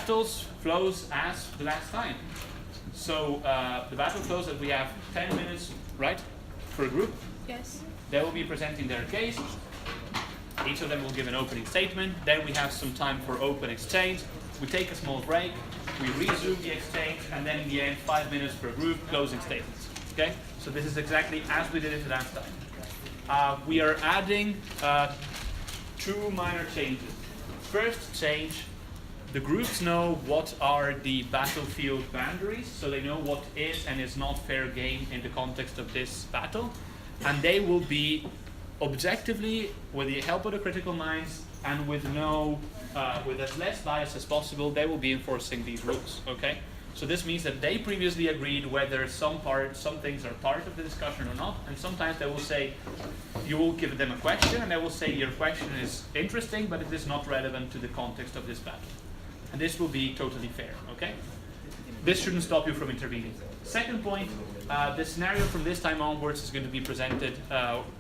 battles flows as the last time. So the battle flows that we have 10 minutes, right, for a group. Yes. They will be presenting their case. Each of them will give an opening statement. Then we have some time for open exchange. We take a small break. We resume the exchange, and then in the end, 5 minutes per group, closing statements. Okay? So this is exactly as we did it last time. We are adding 2 minor changes. First change, the groups know what are the battlefield boundaries, so they know what is and is not fair game in the context of this battle, and they will be objectively, with the help of the critical minds and with as less bias as possible, they will be enforcing these rules. Okay, so this means that they previously agreed whether some things are part of the discussion or not, and sometimes they will say, you will give them a question, and they will say your question is interesting, but it is not relevant to the context of this battle. And this will be totally fair. Okay, this shouldn't stop you from intervening. Second point, the scenario from this time onwards is going to be presented,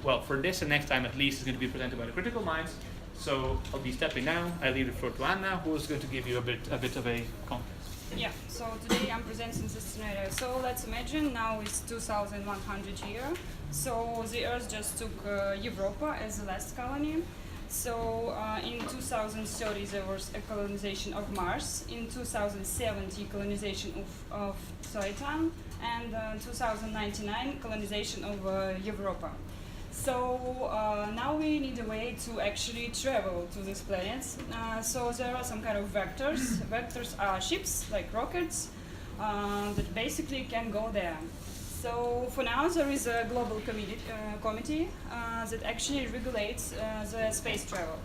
well, for this and next time at least, is going to be presented by the critical minds. So I'll be stepping down. I leave the floor to Anna, who is going to give you a bit of a context. Yeah, so today I'm presenting this scenario. So let's imagine now it's 2100 year. So the Earth just took Europa as the last colony. So in 2030 there was a colonization of Mars, in 2070 colonization of Titan, and 2099 colonization of Europa. So now we need a way to actually travel to these planets. So there are some kind of vectors. Vectors are ships, like rockets, that basically can go there. So for now there is a global committee that actually regulates the space travel.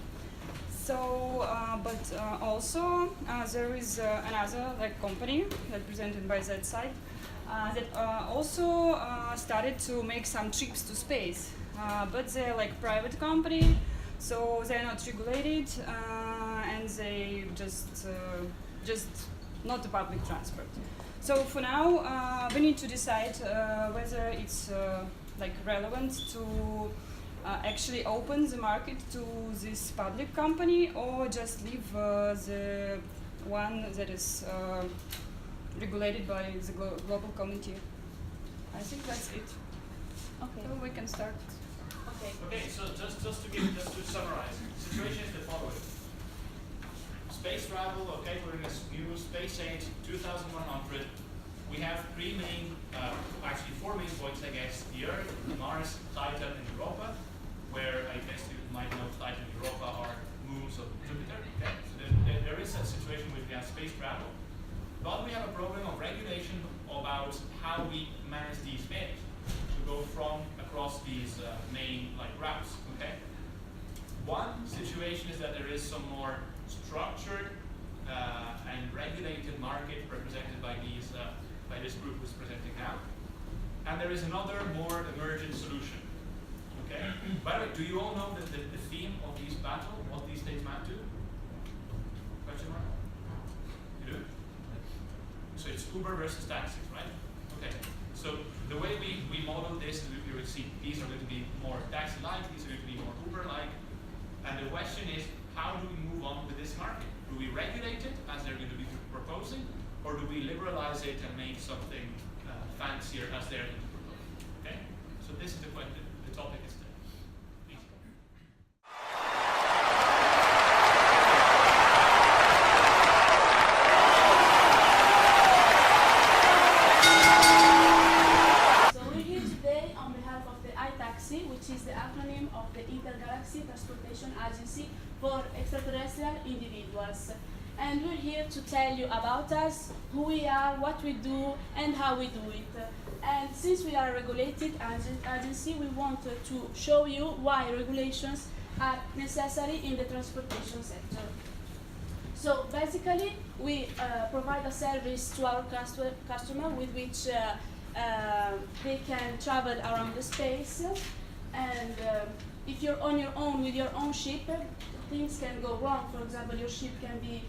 So, but also there is another company represented by that side that also started to make some trips to space. But they're like private company, so they're not regulated, and they just not the public transport. So for now, we need to decide whether it's relevant to actually open the market to this public company, or just leave the one that is regulated by the global committee. I think that's it. Okay. So we can start. Okay, so just to summarize, the situation is the following. Space travel, okay, we're in a new space age, 2100. We have actually four main points, I guess: the Earth, Mars, Titan, and Europa, where I guess you might know Titan and Europa are moons of Jupiter. Okay, so there is a situation where we have space travel, but we have a problem of regulation about how we manage these space to go across these main routes. Okay. One situation is that there is some more structured and regulated market represented by this group who's presenting now, and there is another more emergent solution. Okay. By the way, do you all know the theme of this battle? What these states map to? Question mark? You do? So it's Uber versus taxis, right? Okay. So the way we model this, you will see these are going to be more taxi-like, these are going to be more Uber-like. And the question is, how do we move on with this market? Do we regulate it, as they're going to be proposing, or do we liberalize it and make something fancier, as they're going to propose? Okay? So this is the topic instead. Which is the acronym of the Intergalaxy Transportation Agency for Extraterrestrial Individuals. And we're here to tell you about us, who we are, what we do, and how we do it. And since we are a regulated agency, we want to show you why regulations are necessary in the transportation sector. So basically, we provide a service to our customer with which they can travel around the space. And if you're on your own with your own ship, things can go wrong. For example, your ship can be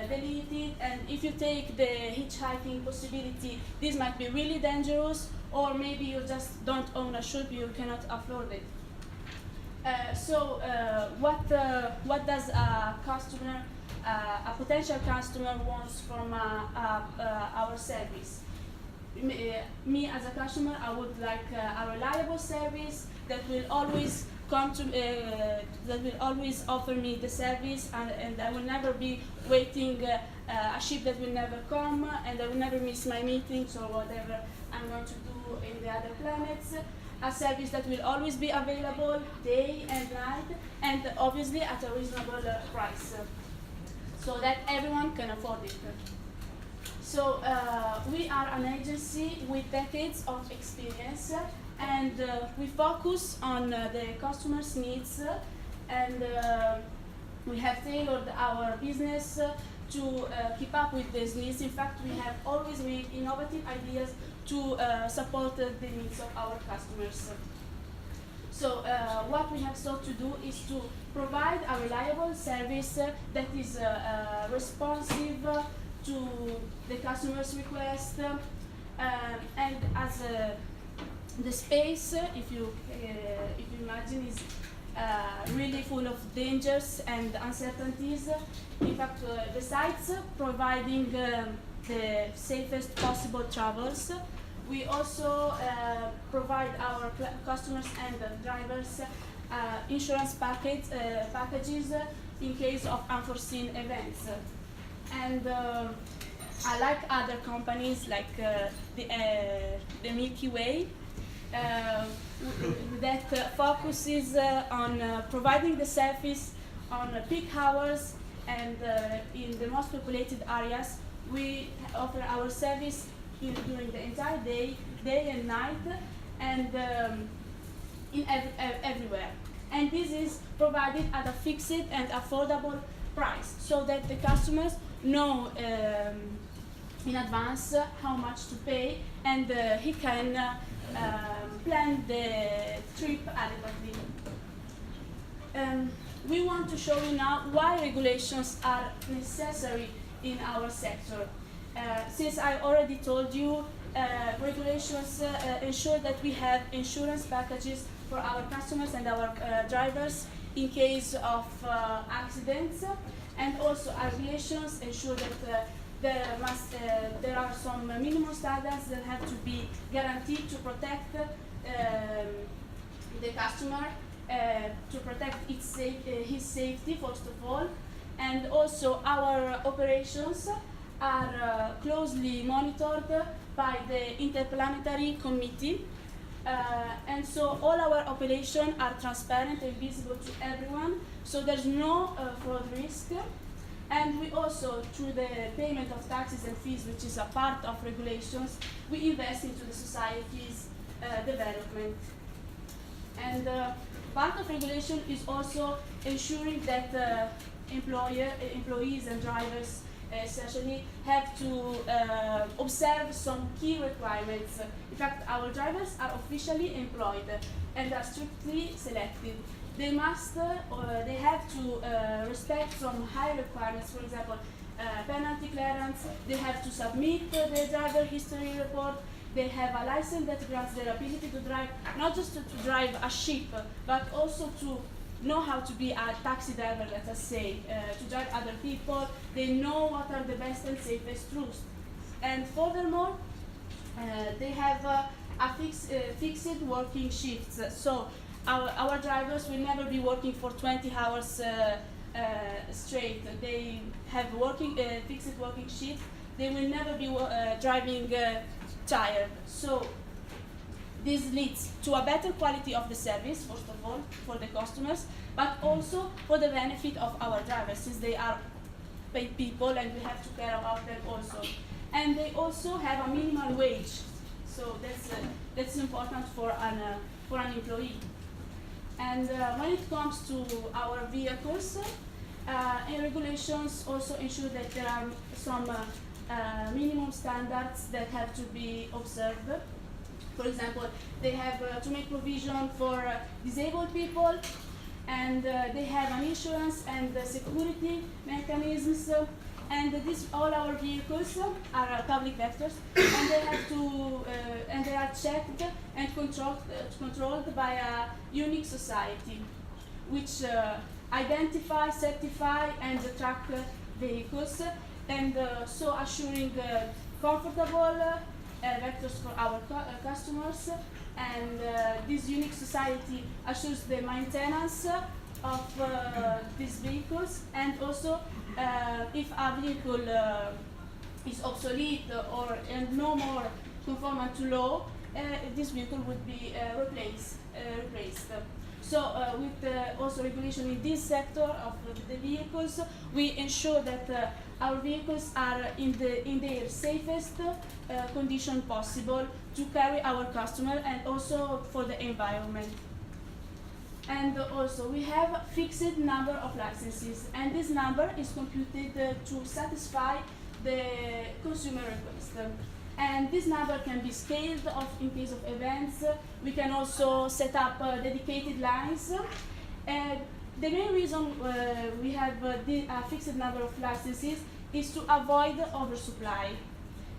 deleted, and if you take the hitchhiking possibility, this might be really dangerous, or maybe you just don't own a ship, you cannot afford it. So what does a customer a potential customer wants from our service. Me as a customer, I would like a reliable service that will always come to that will always offer me the service, and I will never be waiting a ship that will never come, and I will never miss my meetings or whatever I'm going to do in the other planets. A service that will always be available day and night, and obviously at a reasonable price, so that everyone can afford it. So we are an agency with decades of experience, and we focus on the customer's needs, and we have tailored our business to keep up with these needs. In fact, we have always made innovative ideas to support the needs of our customers. So what we have sought to do is to provide a reliable service that is responsive to the customer's request, and as the space, if you imagine, is really full of dangers and uncertainties. In fact, besides providing the safest possible travels, we also provide our customers and drivers insurance packages in case of unforeseen events. And unlike other companies like the Milky Way, that focuses on providing the service on peak hours and in the most populated areas, we offer our service during the entire day and night, and everywhere. And this is provided at a fixed and affordable price, so that the customers know in advance how much to pay, and he can plan the trip adequately. We want to show you now why regulations are necessary in our sector. Since I already told you, regulations ensure that we have insurance packages for our customers and our drivers in case of accidents, and also our regulations ensure that there are some minimum standards that have to be guaranteed to protect the customer, to protect his safety first of all, and also our operations are closely monitored by the Interplanetary Committee, and so all our operations are transparent and visible to everyone, so there's no fraud risk. And we also, through the payment of taxes and fees, which is a part of regulations, we invest into the society's development. And part of regulation is also ensuring that employees and drivers essentially have to observe some key requirements. In fact, our drivers are officially employed and are strictly selected. They must, they have to respect some high requirements, for example, penalty clearance. They have to submit their driver history report. They have a license that grants their ability to drive, not just to drive a ship, but also to know how to be a taxi driver, let us say, to drive other people. They know what are the best and safest routes. And furthermore, they have fixed working shifts. So our drivers will never be working for 20 hours straight. They have fixed working shifts. They will never be driving tired. So this leads to a better quality of the service, first of all, for the customers, but also for the benefit of our drivers, since they are paid people and we have to care about them also. And they also have a minimal wage, so that's important for an employee. And when it comes to our vehicles, regulations also ensure that there are some minimum standards that have to be observed. For example, they have to make provision for disabled people, and they have an insurance and security mechanisms, and all our vehicles are public vectors, and they have to and they are checked and controlled by a unique society, which identify, certify, and track vehicles, and so assuring comfortable vectors for our customers. And this unique society assures the maintenance of these vehicles, and also if a vehicle is obsolete or and no more conformant to law, this vehicle would be replaced. So with also regulation in this sector of the vehicles, we ensure that our vehicles are in their safest condition possible to carry our customer and also for the environment. And also we have a fixed number of licenses, and this number is computed to satisfy the consumer request. And this number can be scaled off in case of events. We can also set up dedicated lines. The main reason we have a fixed number of licenses is to avoid oversupply.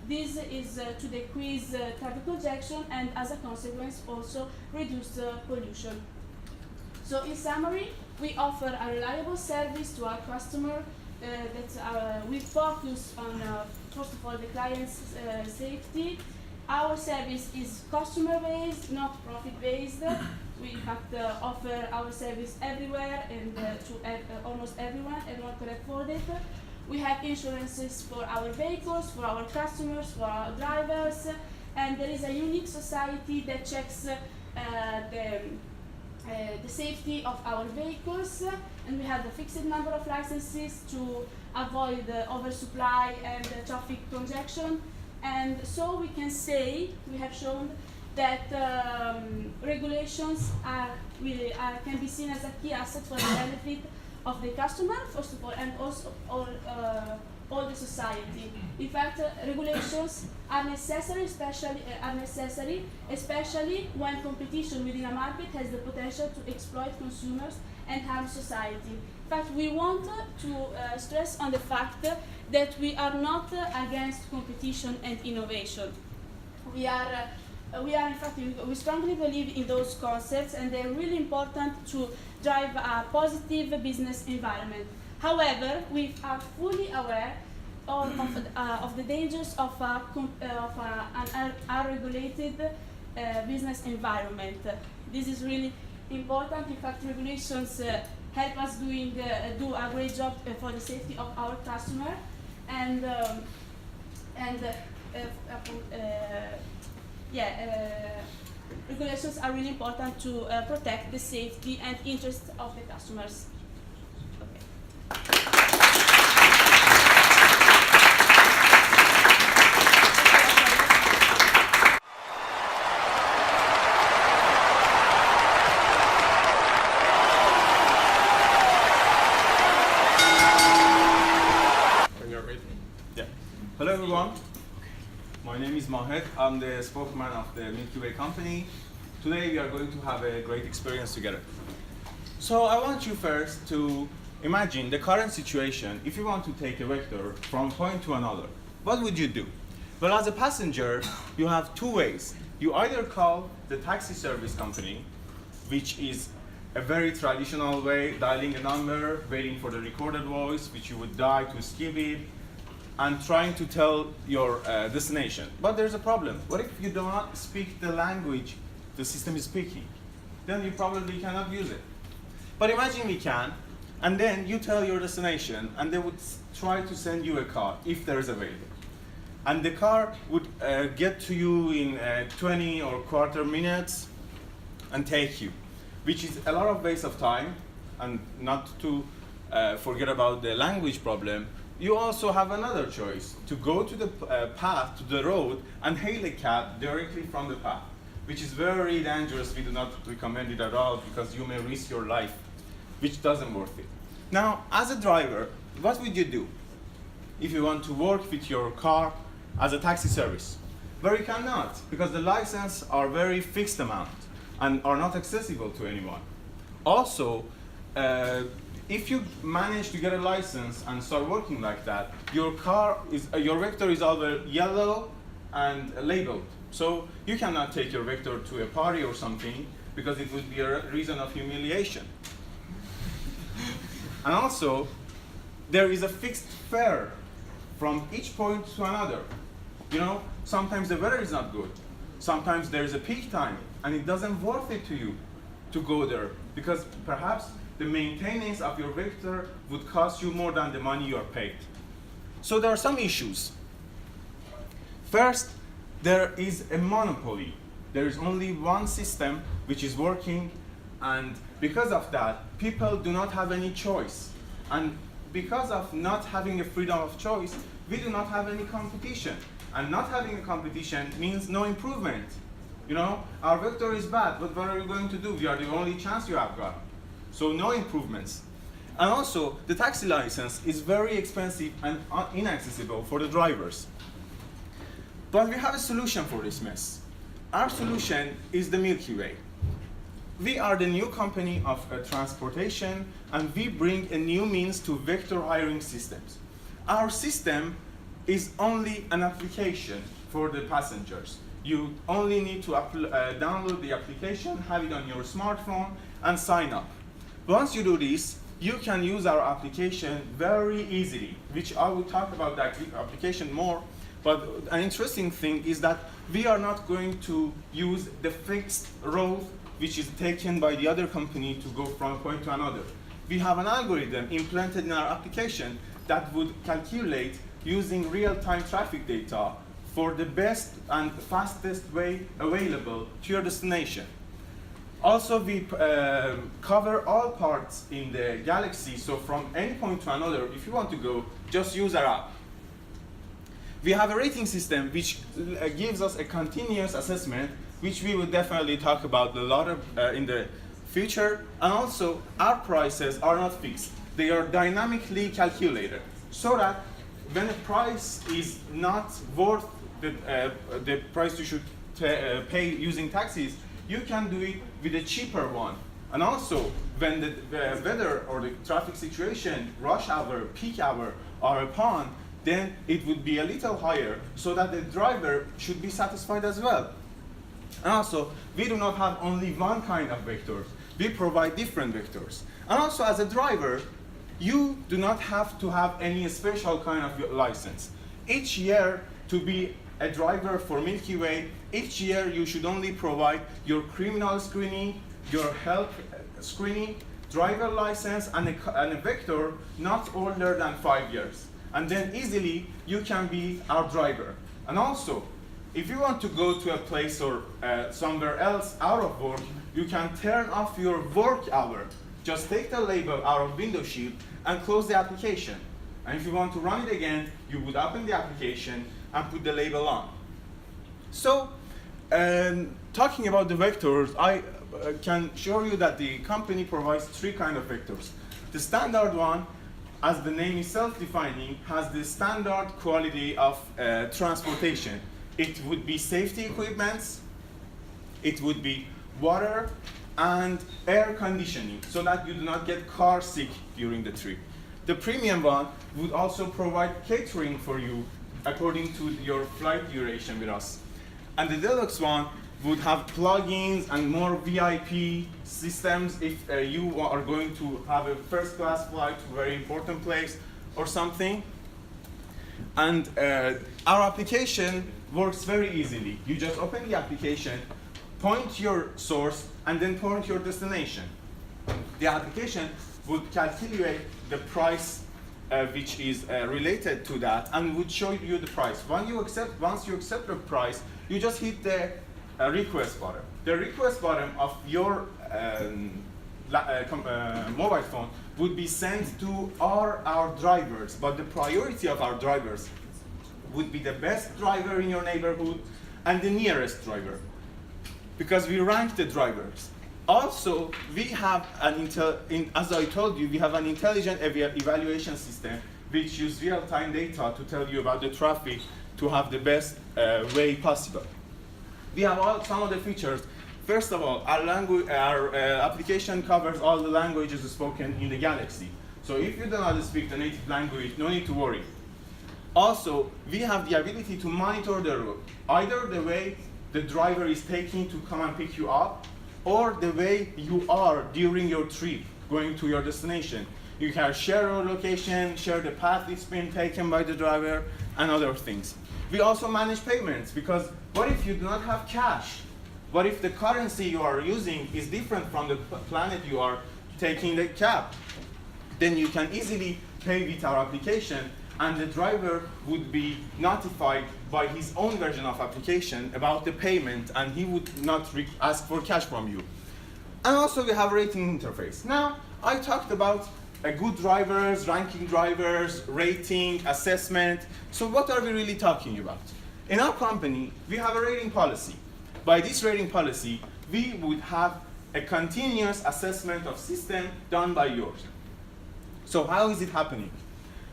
This is to decrease carbon congestion and, as a consequence, also reduce pollution. So in summary, we offer a reliable service to our customer that we focus on, first of all, the client's safety. Our service is customer-based, not profit-based. We, in fact, offer our service everywhere and to almost everyone. Everyone can afford it. We have insurances for our vehicles, for our customers, for our drivers, and there is a unique society that checks the safety of our vehicles, and we have a fixed number of licenses to avoid oversupply and traffic congestion. And so we can say, we have shown that regulations can be seen as a key asset for the benefit of the customer, first of all, and also all the society. In fact, regulations are necessary, especially when competition within a market has the potential to exploit consumers and harm society. In fact, we want to stress on the fact that we are not against competition and innovation. We are in fact, we strongly believe in those concepts, and they're really important to drive a positive business environment. However, we are fully aware of the dangers of an unregulated business environment. This is really important. In fact, regulations help us do a great job for the safety of our customer, and regulations are really important to protect the safety and interests of the customers. Okay. Hello everyone, my name is Mahed. I'm the spokesman of the Milky Way company. Today we are going to have a great experience together. So I want you first to imagine the current situation. If you want to take a vector from point to another, what would you do? Well, as a passenger, you have two ways. You either call the taxi service company, which is a very traditional way, dialing a number, waiting for the recorded voice, which you would dial to skip it, and trying to tell your destination. But there's a problem. What if you do not speak the language the system is speaking? Then you probably cannot use it. But imagine we can, and then you tell your destination, and they would try to send you a car, if there is available. And the car would get to you in 20 or quarter minutes and take you, which is a lot of waste of time. And not to forget about the language problem, you also have another choice, to go to the path, to the road, and hail a cab directly from the path, which is very dangerous. We do not recommend it at all, because you may risk your life, which doesn't worth it. Now, as a driver, what would you do if you want to work with your car as a taxi service? Well, you cannot, because the licenses are very fixed amount and are not accessible to anyone. Also, if you manage to get a license and start working like that, your vector is either yellow and labeled. So you cannot take your vector to a party or something, because it would be a reason of humiliation. And also, there is a fixed fare from each point to another. You know, sometimes the weather is not good. Sometimes there is a peak time, and it doesn't worth it to you to go there because perhaps the maintenance of your vector would cost you more than the money you are paid. So there are some issues. First, there is a monopoly. There is only one system which is working, and because of that, people do not have any choice. And because of not having a freedom of choice, we do not have any competition. And not having a competition means no improvement. You know, our vector is bad, but what are we going to do? We are the only chance you have got. So no improvements. And also, the taxi license is very expensive and inaccessible for the drivers. But we have a solution for this mess. Our solution is the Milky Way. We are the new company of transportation, and we bring a new means to vector hiring systems. Our system is only an application for the passengers. You only need to download the application, have it on your smartphone, and sign up. Once you do this, you can use our application very easily, which I will talk about that application more. But an interesting thing is that we are not going to use the fixed route which is taken by the other company to go from a point to another. We have an algorithm implanted in our application that would calculate using real-time traffic data for the best and fastest way available to your destination. Also, we cover all parts in the galaxy, so from any point to another, if you want to go, just use our app. We have a rating system which gives us a continuous assessment, which we will definitely talk about a lot in the future. And also, our prices are not fixed. They are dynamically calculated, so that when a price is not worth the price you should pay using taxis, you can do it with a cheaper one. And also, when the weather or the traffic situation, rush hour, peak hour are upon, then it would be a little higher, so that the driver should be satisfied as well. And also, we do not have only one kind of vectors. We provide different vectors. And also, as a driver, you do not have to have any special kind of license. Each year, to be a driver for Milky Way, each year you should only provide your criminal screening, your health screening, driver license, and a vector not older than 5 years. And then easily you can be our driver. And also, if you want to go to a place or somewhere else out of work, you can turn off your work hour. Just take the label out of window shield and close the application. And if you want to run it again, you would open the application and put the label on. So, talking about the vectors, I can show you that the company provides 3 kinds of vectors. The standard one, as the name is self-defining, has the standard quality of transportation. It would be safety equipments, it would be water, and air conditioning, so that you do not get car sick during the trip. The premium one would also provide catering for you according to your flight duration with us. And the deluxe one would have plugins and more VIP systems if you are going to have a first class flight to a very important place or something. And our application works very easily. You just open the application, point your source, and then point your destination. The application would calculate the price which is related to that and would show you the price. Once you accept the price, you just hit the request button. The request button of your mobile phone would be sent to our drivers, but the priority of our drivers would be the best driver in your neighborhood and the nearest driver, because we rank the drivers. Also, we have as I told you, we have an intelligent evaluation system which uses real-time data to tell you about the traffic to have the best way possible. We have some of the features. First of all, our application covers all the languages spoken in the galaxy. So if you do not speak the native language, no need to worry. Also, we have the ability to monitor the route, either the way the driver is taking to come and pick you up, or the way you are during your trip going to your destination. You can share your location, share the path it's been taken by the driver, and other things. We also manage payments, because what if you do not have cash? What if the currency you are using is different from the planet you are taking the cab? Then you can easily pay with our application, and the driver would be notified by his own version of application about the payment, and he would not ask for cash from you. And also we have rating interface. Now, I talked about good drivers, ranking drivers, rating, assessment. So what are we really talking about? In our company, we have a rating policy. By this rating policy, we would have a continuous assessment of system done by yours. So how is it happening?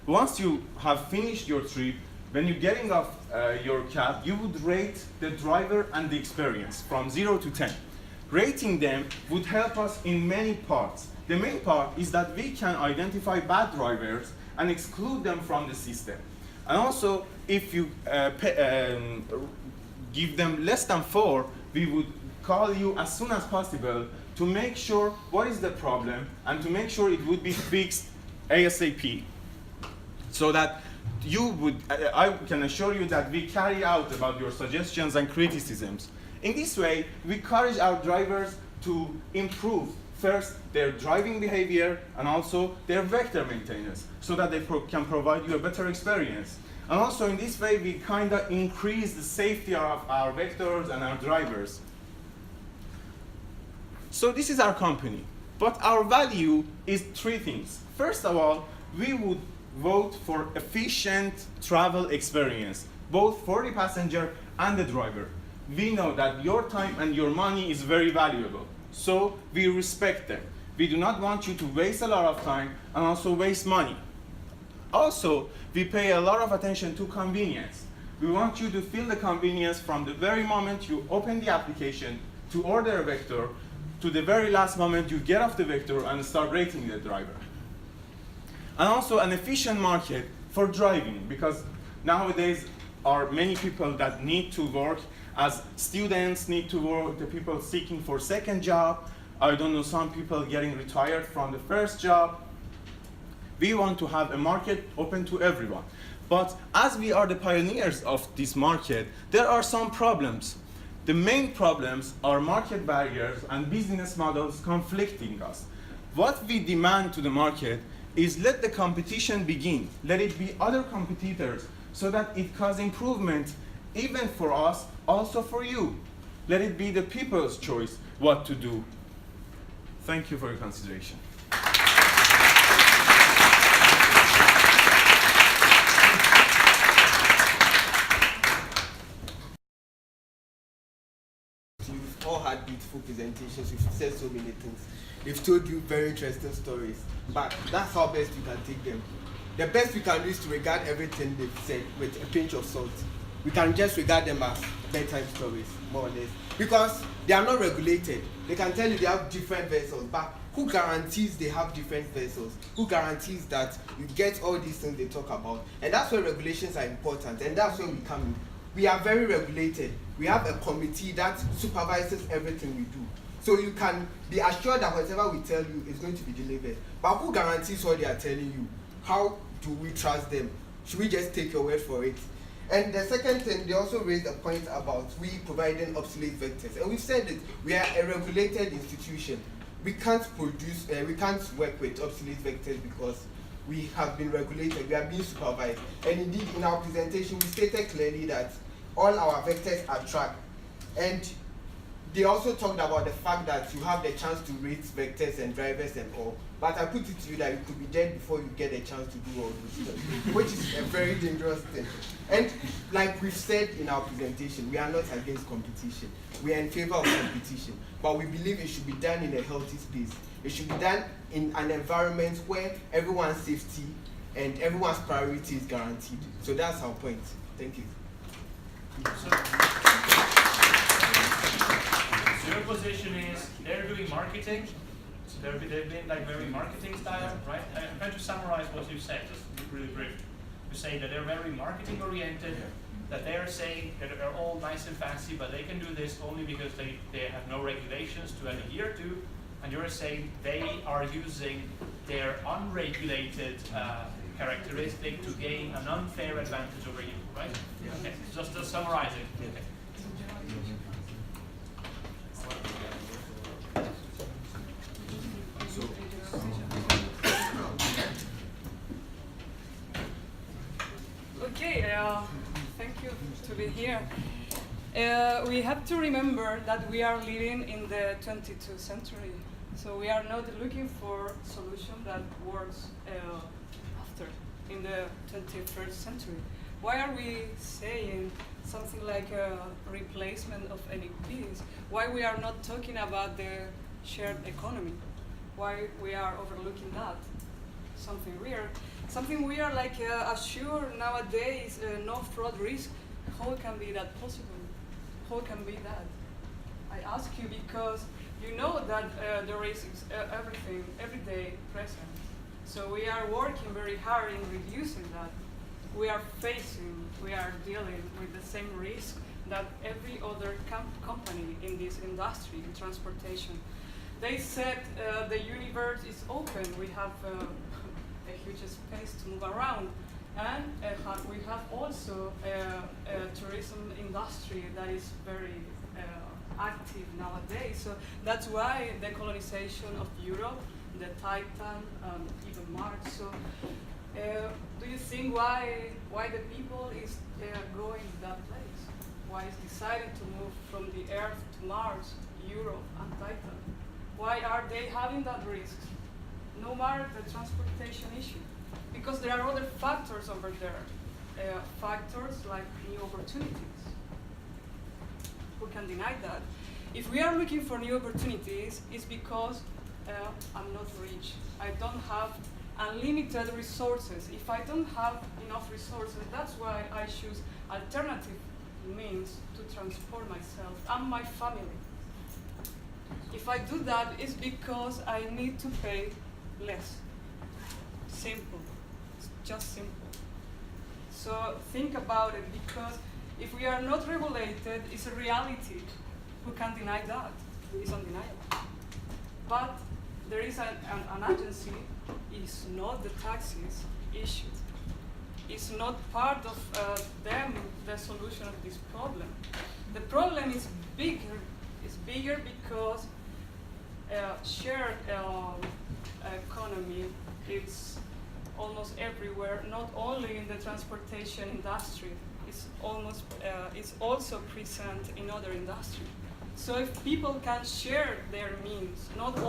Once you have finished your trip, when you're getting off your cab, you would rate the driver and the experience from 0 to 10. Rating them would help us in many parts. The main part is that we can identify bad drivers and exclude them from the system. And also, if you give them less than 4, we would call you as soon as possible to make sure what is the problem and to make sure it would be fixed ASAP. So that you would, I can assure you that we carry out about your suggestions and criticisms. In this way, we encourage our drivers to improve first their driving behavior and also their vector maintenance, so that they can provide you a better experience. And also in this way, we kind of increase the safety of our vectors and our drivers. So this is our company, but our value is 3 things. First of all, we would vote for efficient travel experience, both for the passenger and the driver. We know that your time and your money is very valuable, so we respect them. We do not want you to waste a lot of time and also waste money. Also, we pay a lot of attention to convenience. We want you to feel the convenience from the very moment you open the application to order a vector to the very last moment you get off the vector and start rating the driver. And also an efficient market for driving, because nowadays are many people that need to work as students, need to work, the people seeking for second job. I don't know, some people getting retired from the first job. We want to have a market open to everyone. But as we are the pioneers of this market, there are some problems. The main problems are market barriers and business models conflicting us. What we demand to the market is let the competition begin. Let it be other competitors so that it cause improvement even for us, also for you. Let it be the people's choice what to do. Thank you for your consideration. You've all had beautiful presentations, you've said so many things. They've told you very interesting stories, but that's how best we can take them. The best we can do is to regard everything they've said with a pinch of salt. We can just regard them as bedtime stories, more or less, because they are not regulated. They can tell you they have different vessels, but who guarantees they have different vessels? Who guarantees that you get all these things they talk about? And that's where regulations are important, and that's where we come in. We are very regulated. We have a committee that supervises everything we do. So you can be assured that whatever we tell you is going to be delivered. But who guarantees what they are telling you? How do we trust them? Should we just take your word for it? And the second thing, they also raised a point about we providing obsolete vectors. And we've said that we are a regulated institution. We can't produce, we can't work with obsolete vectors because we have been regulated, we are being supervised. And indeed, in our presentation, we stated clearly that all our vectors are tracked. And they also talked about the fact that you have the chance to rate vectors and drivers and all. But I put it to you that you could be dead before you get a chance to do all those things, which is a very dangerous thing. And like we've said in our presentation, we are not against competition. We are in favor of competition. But we believe it should be done in a healthy space. It should be done in an environment where everyone's safety and everyone's priority is guaranteed. So that's our point. Thank you. So your position is they're doing marketing, so they've been like very marketing style, right? I'm trying to summarize what you said, just really brief. You say that they're very marketing oriented, that they're saying that they're all nice and fancy, but they can do this only because they have no regulations to adhere to. and you're saying they are using their unregulated characteristic to gain an unfair advantage over you, right? Yeah. Okay. Just summarizing. Okay. Okay, thank you to be here. We have to remember that we are living in the 22nd century, so we are not looking for solution that works after in the 21st century. Why are we saying something like a replacement of NEPs? Why we are not talking about the shared economy? Why we are overlooking that? Something weird. Something weird like assure nowadays no fraud risk. How can be that possible? How can be that? I ask you because you know that the risk is everything, every day present. So we are working very hard in reducing that. We are dealing with the same risk that every other company in this industry, in transportation. They said the universe is open. We have a huge space to move around. And we have also a tourism industry that is very active nowadays. So that's why the colonization of Europe, the Titan, even Mars. So do you think why the people is going to that place? Why is deciding to move from the Earth to Mars, Europe, and Titan? Why are they having that risk? No matter the transportation issue. Because there are other factors over there. Factors like new opportunities. Who can deny that? If we are looking for new opportunities, it's because I'm not rich. I don't have unlimited resources. If I don't have enough resources, that's why I choose alternative means to transport myself and my family. If I do that, it's because I need to pay less. Simple. It's just simple. So think about it, because if we are not regulated, it's a reality. Who can deny that? It's undeniable. But there is an agency. It's not the taxes issue. It's not part of them, the solution of this problem. The problem is bigger. It's bigger because shared economy is almost everywhere, not only in the transportation industry. It's also present in other industries. So if people can share their means, not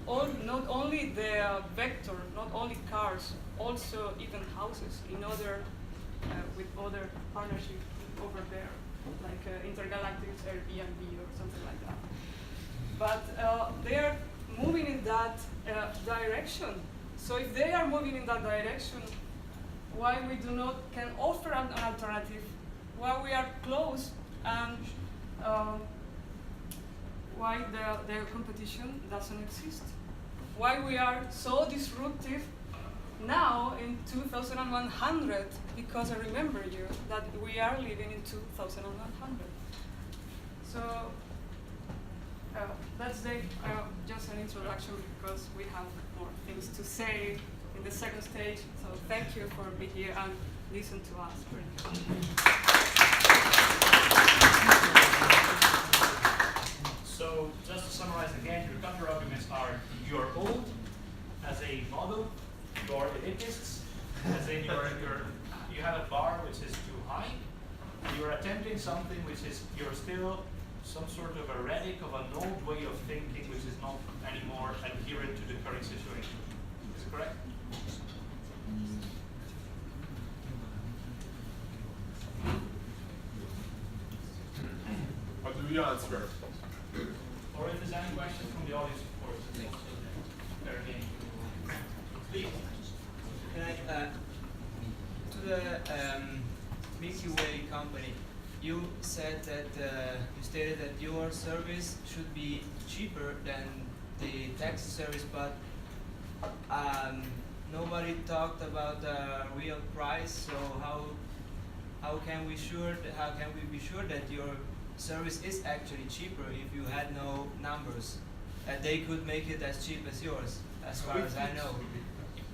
only the vector, not only cars, also even houses in other with other partnerships over there, like intergalactic Airbnb or something like that. But they are moving in that direction. So if they are moving in that direction, why we do not can offer an alternative? Why we are close and why the competition doesn't exist? Why we are so disruptive now in 2100? Because I remember you that we are living in 2100. So that's just an introduction, because we have more things to say in the second stage. So thank you for being here and listen to us. So just to summarize again, your counter arguments are: you're old as a model, you're elitists, as in you have a bar which is too high, you're attempting something which is, you're still some sort of a relic of an old way of thinking which is not anymore adherent to the current situation. Is it correct? How do we answer? Or if there's any questions from the audience, of course. Fair game. Please. Can I, to the Milky Way company, you said that you stated that your service should be cheaper than the taxi service, but nobody talked about the real price. So how can we be sure that your service is actually cheaper if you had no numbers? they could make it as cheap as yours, as far as I know.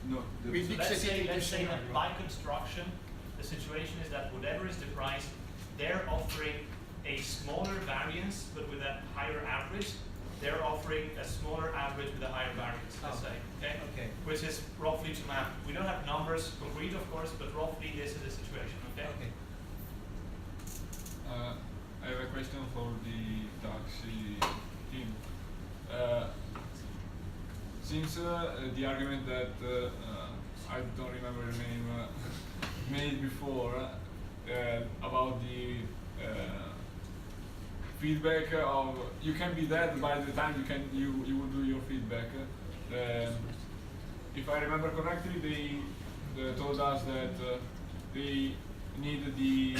No, We So did let's say certification that right? by construction, the situation is that whatever is the price, they're offering a smaller variance but with a higher average. They're offering a smaller average with a higher variance, let's Oh. say, okay? Okay. Which is roughly to map. We don't have numbers concrete, of course, but roughly this is the situation, okay? Okay. I have a question for the taxi team. Since the argument that I don't remember the name made before about the feedback of you can be dead by the time you will do your feedback. If I remember correctly, they told us that they need the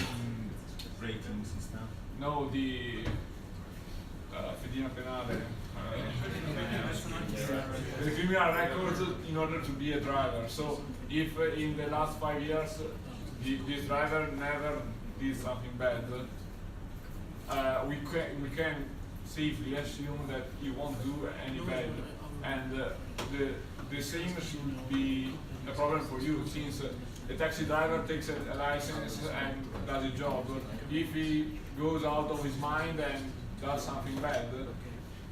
rating system. no the fedina penale. The criminal records in order to be a driver. So if in the last 5 years this driver never did something bad, we can safely assume that he won't do any bad, and the same should be a problem for you, since a taxi driver takes a license and does a job. If he goes out of his mind and does something bad,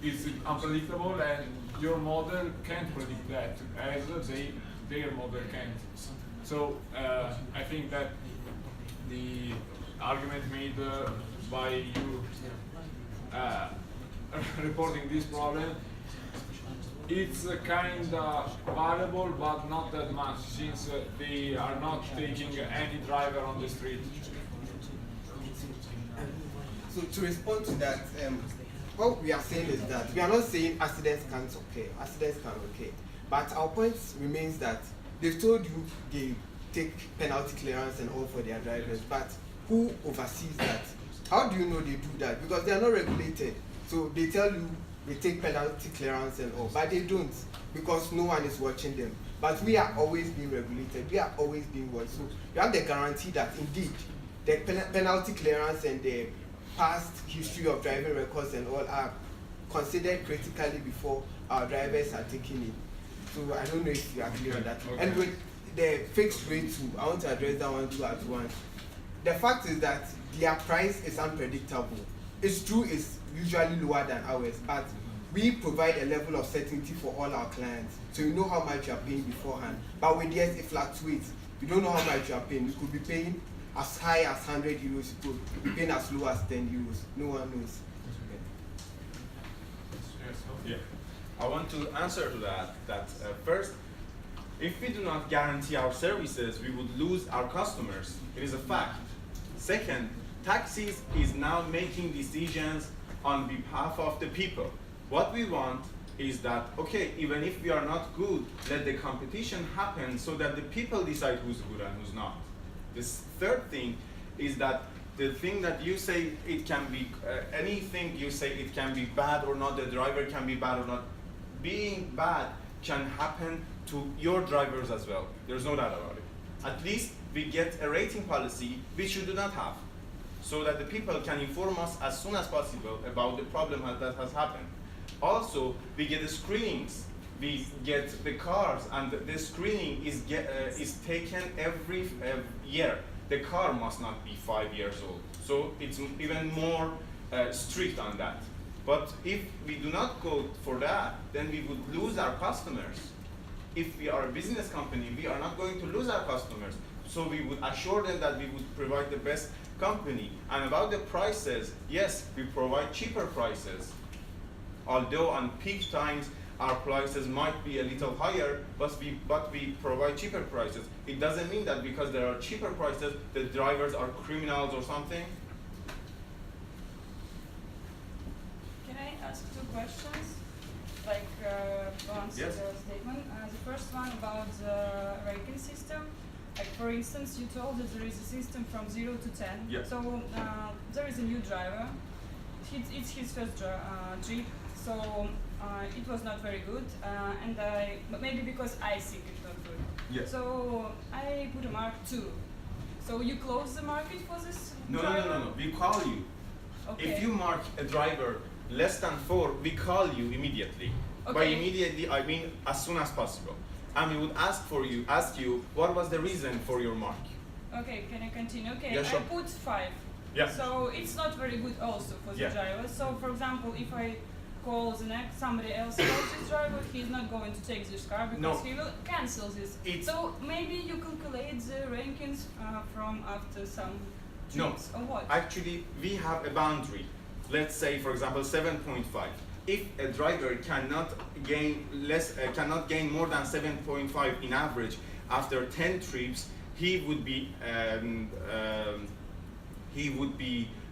it's unpredictable, and your model can't predict that, as their model can't. So I think that the argument made by you reporting this problem, it's kind of valuable, but not that much, since they are not taking any driver on the street. So to respond to that, what we are saying is that we are not saying accidents can't occur. Accidents can occur, but our point remains that they've told you they take penalty clearance and all for their drivers, but who oversees that? How do you know they do that? Because they are not regulated. So they tell you they take penalty clearance and all, but they don't, because no one is watching them. But we are always being regulated. We are always being watched. So you have the guarantee that indeed the penalty clearance and the past history of driving records and all are considered critically before our drivers are taken in. So I don't know if you are clear on that. Okay. And with the fixed rate too, I want to address that one too at once. The fact is that their price is unpredictable. It's true, it's usually lower than ours, but we provide a level of certainty for all our clients. So you know how much you are paying beforehand. But with theirs, it fluctuates. You don't know how much you are paying. You could be paying as high as 100 euros, you could be paying as low as 10 euros. No one knows. Yeah, I want to answer to that. First, if we do not guarantee our services, we would lose our customers. It is a fact. Second, taxis is now making decisions on behalf of the people. What we want is that, okay, even if we are not good, let the competition happen so that the people decide who's good and who's not. This third thing is that the thing that you say it can be, anything you say it can be bad or not, the driver can be bad or not, being bad can happen to your drivers as well. There's no doubt about it. At least we get a rating policy, which you do not have, so that the people can inform us as soon as possible about the problem that has happened. Also, we get the screenings. We get the cars, and the screening is taken every year. The car must not be 5 years old, so it's even more strict on that. But if we do not go for that, then we would lose our customers. If we are a business company, we are not going to lose our customers. So we would assure them that we would provide the best company. And about the prices, yes, we provide cheaper prices. Although on peak times, our prices might be a little higher, but we provide cheaper prices. It doesn't mean that because there are cheaper prices, the drivers are criminals or something. Can I ask two questions? Like, to answer Yes. the statement. The first one about the rating system. Like, for instance, you told that there is a system from 0 to 10. Yes. So there is a new driver. It's his first trip. So it was not very good, and but maybe because I think it's not good. Yes. So I put a mark 2. So you close the market for this No, driver? no. We call you. Okay. If you mark a driver less than 4, we call you immediately. By Okay. immediately, I mean as soon as possible. And we would ask you what was the reason for your mark. Okay, can I continue? Okay, Yeah, sure. I put 5. Yeah. So it's not very good also for the Yeah. driver. So for example, if I call the next somebody else calls this driver, he's not going to take this car because No. he will cancel this. It's- So maybe you calculate the rankings from after some No. trips or what? Actually, we have a boundary. Let's say, for example, 7.5. If a driver cannot gain more than 7.5 in average after 10 trips, he would be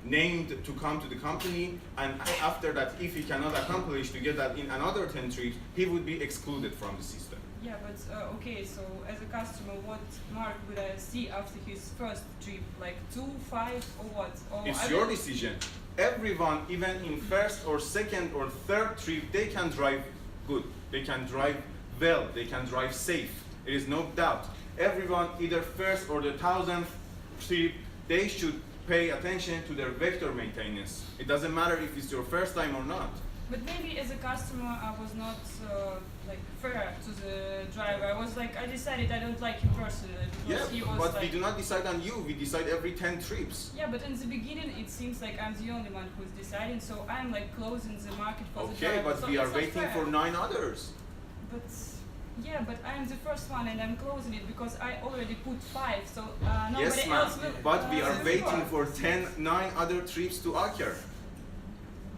named to come to the company, and after that, if he cannot accomplish to get that in another 10 trips, he would be excluded from the system. Yeah, but okay, so as a customer, what mark would I see after his first trip? Like 2, 5, or what? Or It's I your will- decision. Everyone, even in first or second or third trip, they can drive good. They can drive well. They can drive safe. It is no doubt. Everyone, either first or the 1000th trip, they should pay attention to their vector maintenance. It doesn't matter if it's your first time or not. But maybe as a customer, I was not like fair to the driver. I decided I don't like him personally because he was but like. we do not decide on you. We decide every 10 trips. Yeah, but in the beginning, it seems like I'm the only one who's deciding, so I'm like closing the market for the Okay, driver. but so we are it's not waiting fair. for 9 others. But yeah, but I'm the first one and I'm closing it because I already put 5, so nobody Yes, ma'am. else will. But we are will waiting score. for 9 other trips to occur.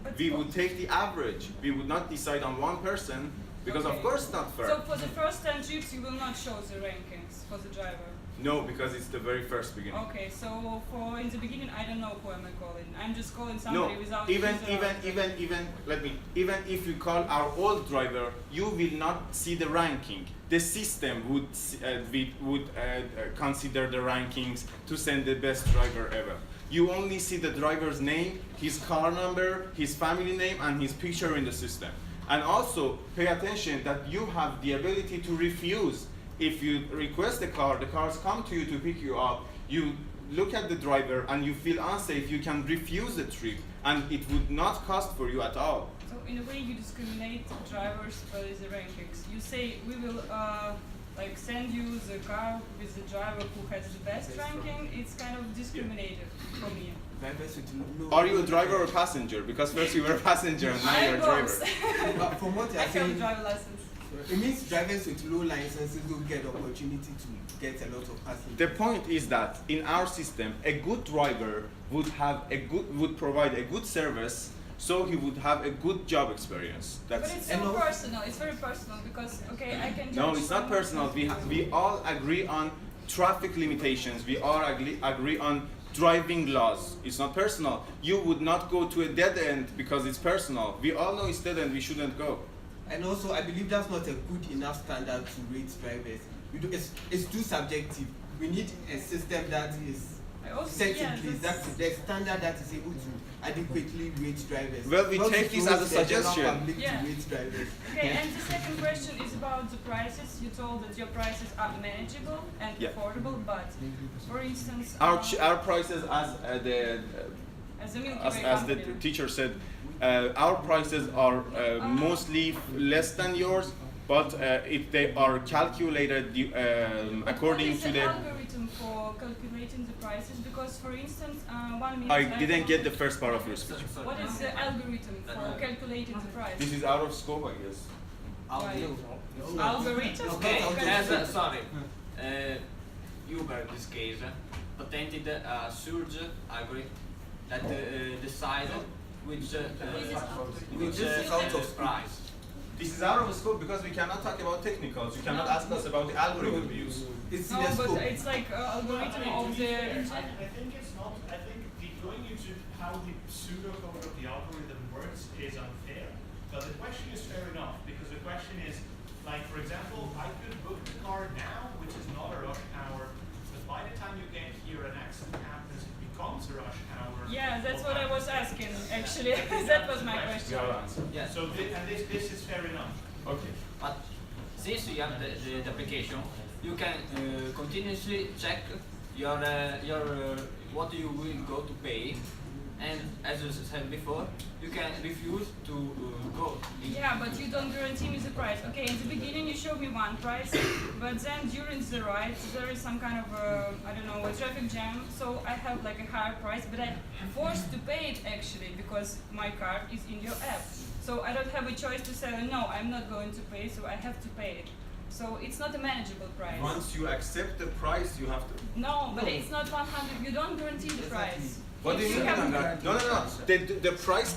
But We for- would take the average. We would not decide on one person because of Okay. course it's not fair. So for the first 10 trips, you will not show the rankings for the driver. No, because it's the very first beginning. Okay, so for in the beginning, I don't know who am I calling. I'm just calling No, somebody without. even user- if you call our old driver, you will not see the ranking. The system would consider the rankings to send the best driver ever. You only see the driver's name, his car number, his family name, and his picture in the system. And also pay attention that you have the ability to refuse. If you request the cars come to you to pick you up, you look at the driver and you feel unsafe, you can refuse the trip and it would not cost for you at all. So in a way, you discriminate drivers by the rankings. You say we will like send you the car with the driver who has the best ranking. It's kind of discriminative for me. Drivers with low. Are you a driver or passenger? Because first you were a passenger and now I you're a driver. both. But from what I you're have saying, driver license. it means drivers with low licenses don't get the opportunity to get a lot of passengers. The point is that in our system, a good driver would provide a good service, so he would have a good job experience. But That's it's And so also- personal. It's very personal because okay, I can. no, judge it's not from- personal. We all agree on traffic limitations. We all agree on driving laws. It's not personal. You would not go to a dead end because it's personal. We all know it's dead end. We shouldn't go. And also, I believe that's not a good enough standard to rate drivers. It's too subjective. We need a system that is I also set yeah, in place. That's the standard that is able to adequately rate drivers. Well, we Not take to this force as a the general suggestion. public to Yeah. rate drivers. Okay, and the second question is about the prices. You told that your prices are manageable and Yeah. affordable, but for instance, Our prices, as as a Milky as Way the company, teacher said, our prices are mostly less than yours, but they are calculated according what to is the. the algorithm for calculating the prices? Because for instance, 1 minute. I didn't get the first part of your speech. What is the algorithm for calculating the price? This is out of scope, I guess. Right. No. Algorithm? Okay, Okay. sorry. Uber in this case patented a surge algorithm that decide which This is out of price. This is out of scope because we cannot talk about technicals. You cannot No. ask us about the algorithm we use. It's No, in a but scope. it's like algorithm of the engine. I think it's not. I think going into how the pseudocode of the algorithm works is unfair. But the question is fair enough because the question is, like for example, I could book the car now, which is not a rush hour, but by the time you get here, an accident happens, it becomes a rush hour. Yeah, that's what I was asking. Actually, that was my question. Your answer. Yes. So this is fair enough. Okay. But since you have the application, you can continuously check your what you will go to pay and as you said before, you can refuse to go. Yeah, but you don't guarantee me the price. Okay, in the beginning you showed me one price, but then during the ride there is some kind of I don't know, a traffic jam, so I have like a higher price, but I'm forced to pay it actually because my card is in your app. So I don't have a choice to say no, I'm not going to pay, so I have to pay it. So it's not a manageable price. Once you accept the price, you have to. No, but it's not 100. You don't guarantee the price. What do If you mean? have- No. The price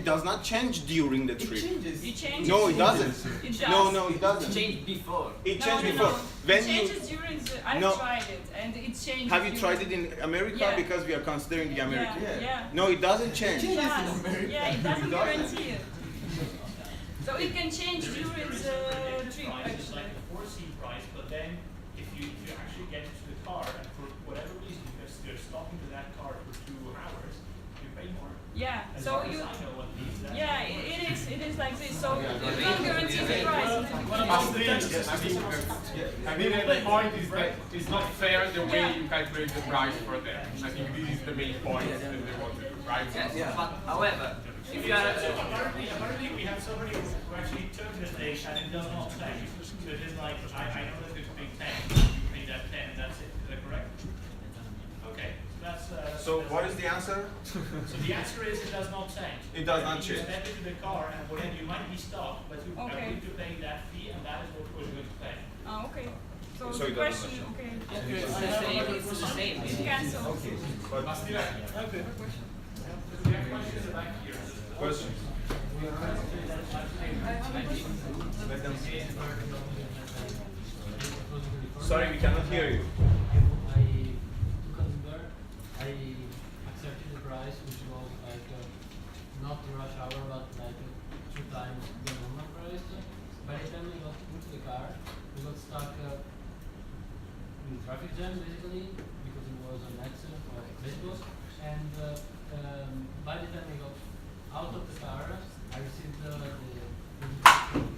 does not change during the It trip. changes. It changes. No, it doesn't. It does. No, it doesn't. Change before. It No, changed no, before. no. When it changes during the. I've No. tried it, and it changes. have you during- tried it in America? Yeah. Because we are considering the American. Yeah, yeah. No, it doesn't change. It does. America. Yeah, it doesn't It doesn't. guarantee it. So it can change There is during a the trip, price, it's actually. like a foreseen price, but then if you actually get to the car and for whatever reason you're stopping to that car for 2 hours, you pay more. Yeah. As So far you. as I know what these Yeah, it is like this. So you don't guarantee the price. I mean, the point is that it's not fair the way Yeah. you calculate the price for them. I think this is the main point that they wanted to drive. Yes, but however, if you are So apparently we have somebody who actually took the thing and it does not change. So it is like, I know that it's big 10, you pay that 10 and that's it. Is that correct? Okay, so that's. So what is the answer? So the answer is it does not change. It does not You change. step into the car and then you might be stopped, but you Okay. agree to pay that fee and that is what we're going to pay. Oh, okay. So So the it doesn't question, change. okay. it's the same, it's the same. It's cancelled. But still, We have questions back here. Questions? Let them. Sorry, we cannot hear you. I accepted the price, which was like not the rush hour, but like 2 times the normal price. By the time we got into the car, we got stuck in traffic jam basically because it was an accident or baseball. And by the time we got out of the car, I received the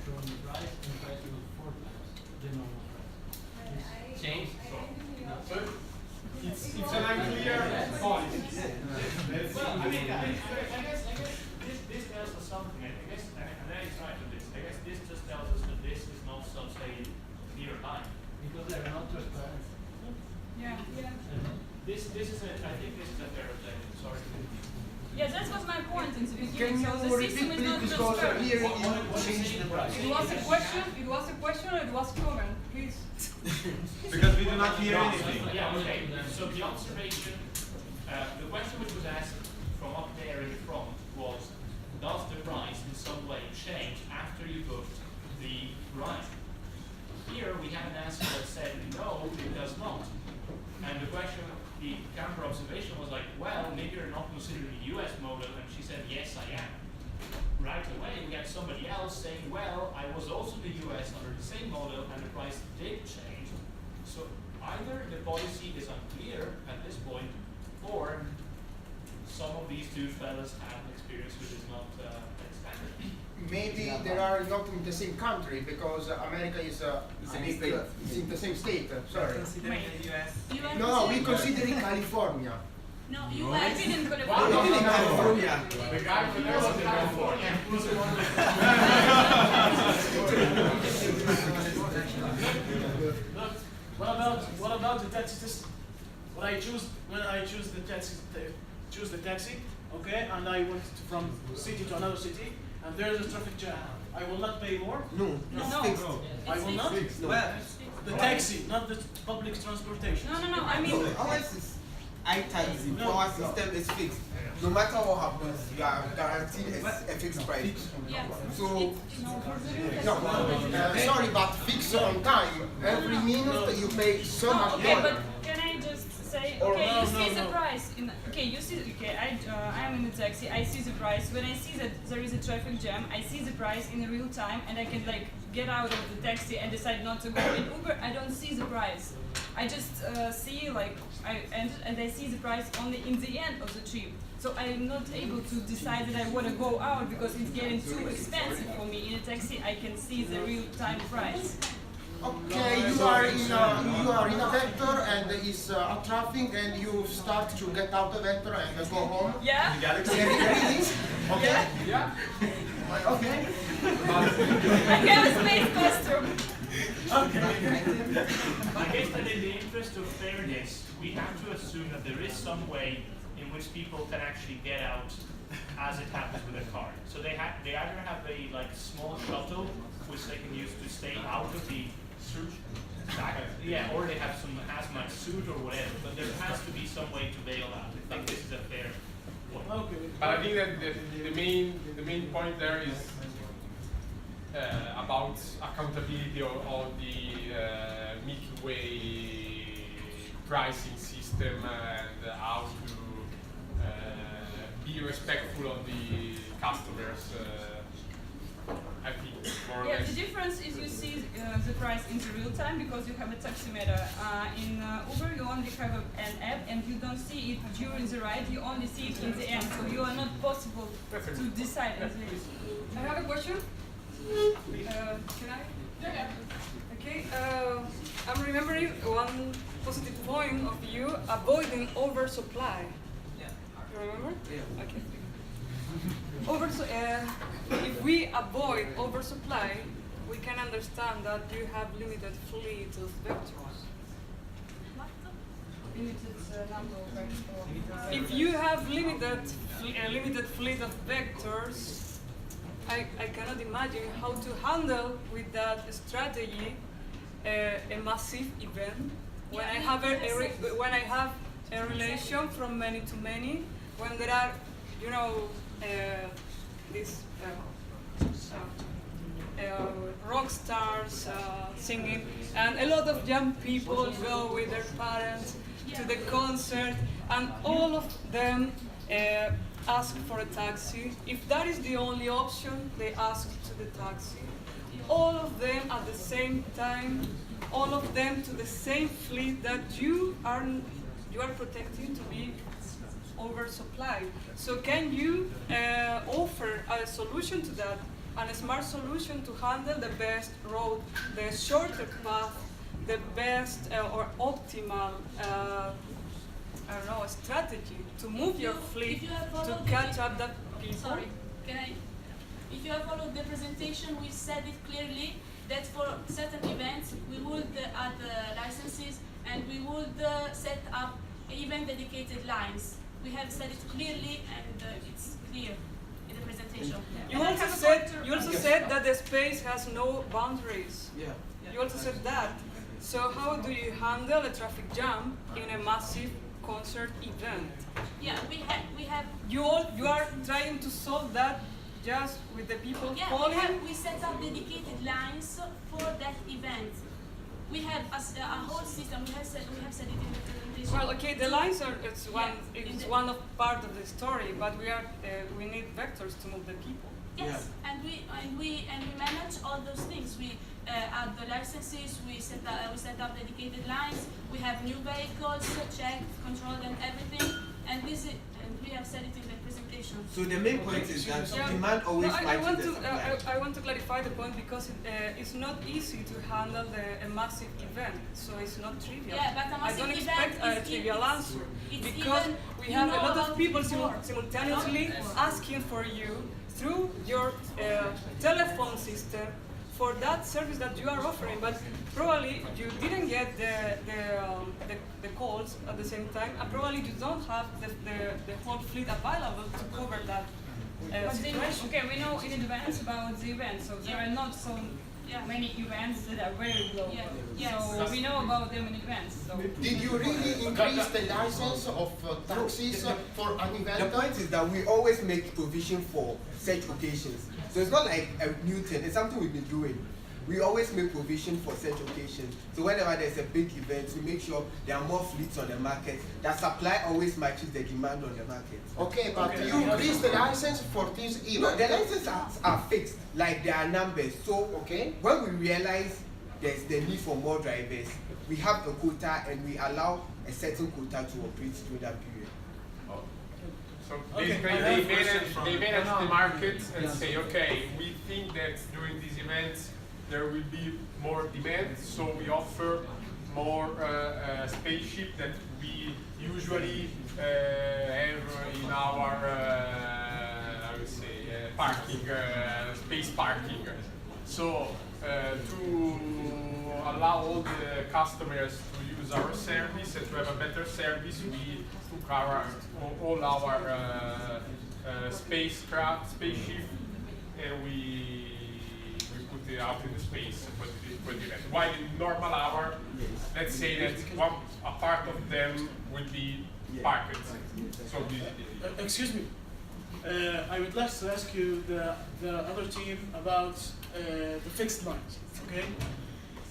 showing the price, and the price was 4 times the normal price. It's changed. so it's an unclear point. Well, I mean, I guess this tells us something. I guess, and that is right on this. I guess this just tells us that this is not some say clear line. Because they're not transparent. Yeah. This is a, I think this is a fair objection. Sorry. Yeah, that was my point in the Can beginning. So you the repeat system is please not because transparent. here you change the price. It was a question. It was a question. Or it was comment. Please. Because we do not hear anything. Yeah, okay. So the observation, the question which was asked from up there in the front was, does the price in some way change after you booked the ride? Here we have an answer that said, no, it does not. And the question, the counter observation was like, well, maybe you're not considering the US model, and she said, yes, I am. Right away, we had somebody else saying, well, I was also in the US under the same model, and the price did change. So either the policy is unclear at this point, or some of these two fellas have experience which is not standard. Maybe they are not in the same country because America is Same big, state. it's in the same state. Sorry. Considering the US. You are No, we considering- consider California. No, I've US. been in No, California. no, California. The guy from there was in California. What about the taxi system? When I choose the taxi, okay, and I went from city to another city, and there is a traffic jam. I will not pay more. No, it's No. fixed. I will not. No. Well, The taxi, not the public transportation. No. I mean, No, ours is iTaxi. No. Our system is fixed. No matter what happens, you are guaranteed a fixed price. yeah. So, No, sorry, but fix on time. Every minute you pay so much Okay, more. but can I just say, Or okay, no, you see no, the no. price. Okay, I am in the taxi. I see the price. When I see that there is a traffic jam, I see the price in real time, and I can like get out of the taxi and decide not to go. In Uber, I don't see the price. I just see like and I see the price only in the end of the trip. So I am not able to decide that I want to go out because it's getting too expensive for me. In a taxi, I can see the real time price. Okay, you are in a vector and it's a traffic and you start to get out the vector and go home. Yeah. The galaxy. Really? Okay. Yeah. Okay. I have a space costume. I guess that in the interest of fairness, we have to assume that there is some way in which people can actually get out as it happens with a car. So they either have a small shuttle which they can use to stay out of the or they have some hazmat suit or whatever. But there has to be some way to bail out. I think this is a fair point. Okay. But I think that the main point there is about accountability of the Milky Way pricing system and how to be respectful of the customers. I think more or Yeah, less. the difference is you see the price in the real time because you have a taximeter. In Uber, you only have an app and you don't see it during the ride, you only see it in the end. So you are not possible to decide. I have a question. Can I? Yeah. Okay. I'm remembering one positive point of you, avoiding oversupply. Yeah. You remember? Yeah. Okay. If we avoid oversupply, we can understand that you have limited fleet of vectors. Limited number of vectors. If you have limited fleet of vectors, I cannot imagine how to handle with that strategy a massive event. When I have a relation from many to many, when there are, these rock stars singing, and a lot of young people go with their parents to the concert, and all of them ask for a taxi. If that is the only option, they ask to the taxi. All of them at the same time, all of them to the same fleet that you are protecting to be oversupplied. So can you offer a solution to that, and a smart solution to handle the best road, the shorter path, the best or optimal strategy to move your fleet to catch up the people? Sorry, can I? If you have followed the presentation, we said it clearly that for certain events we would add licenses and we would set up even dedicated lines. We have said it clearly and it's clear in the presentation. You also said that the space has no boundaries. Yeah. You also said that. So how do you handle a traffic jam in a massive concert event? Yeah, we have. You are trying to solve that just with the people calling? We set up dedicated lines for that event. We have a whole system. We have said it in the presentation. Well, okay, the lines are it's one of part of the story, but we need vectors to move the people. Yes, and we manage all those things. We add the licenses. We set up dedicated lines. We have new vehicles checked, controlled, and everything. And we have said it in the presentation. So the main point is that demand always matches the supply. I want to clarify the point because it's not easy to handle a massive event, so it's not trivial. Yeah, but a massive I don't event expect a trivial answer because even, we have a lot of people simultaneously asking for you through your telephone system for that service that you are offering, but probably you didn't get the calls at the same time, and probably you don't have the whole fleet available to cover that situation. Okay, we know in advance about the event, so there are not so many events that are very global. So we know about them in advance. So. Did you really increase the license of taxis for an event? The point is that we always make provision for such occasions. So it's not like a new thing, it's something we've been doing. We always make provision for such occasions. So whenever there's a big event, we make sure there are more fleets on the market. That supply always matches the demand on the market. Okay, but you increase the license for this event. No, the licenses are fixed, like there are numbers. So when we realize there's the need for more drivers, we have a quota and we allow a certain quota to operate during that period. So basically they manage the market and say, okay, we think that during these events there will be more demand, so we offer more spaceship that we usually have in our, I would say, parking, space parking. So to allow all the customers to use our service and to have a better service, we took all our spaceship and we put it out in the space for the event. While in normal hour, let's say that a part of them will be parked. So excuse me. I would like to ask you the other team about the fixed lines. Okay,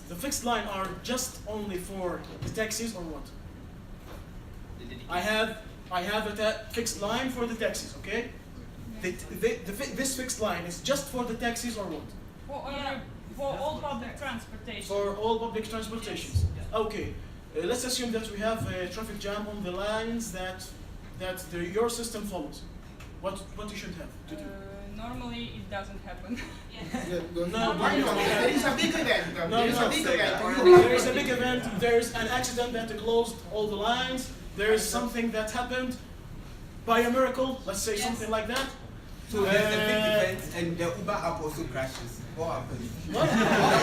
the fixed line are just only for the taxis or what? I have a fixed line for the taxis. Okay, this fixed line is just for the taxis or what? For all public transportation. For all public transportations. Okay, let's assume that we have a traffic jam on the lines that your system follows. What you should have to do? Normally it doesn't happen. There is a big event. There is a big event. There's an accident that closed all the lines. There is something that happened by a miracle. Let's say something like that. So there's a big event and the Uber app also crashes. What happens? What? The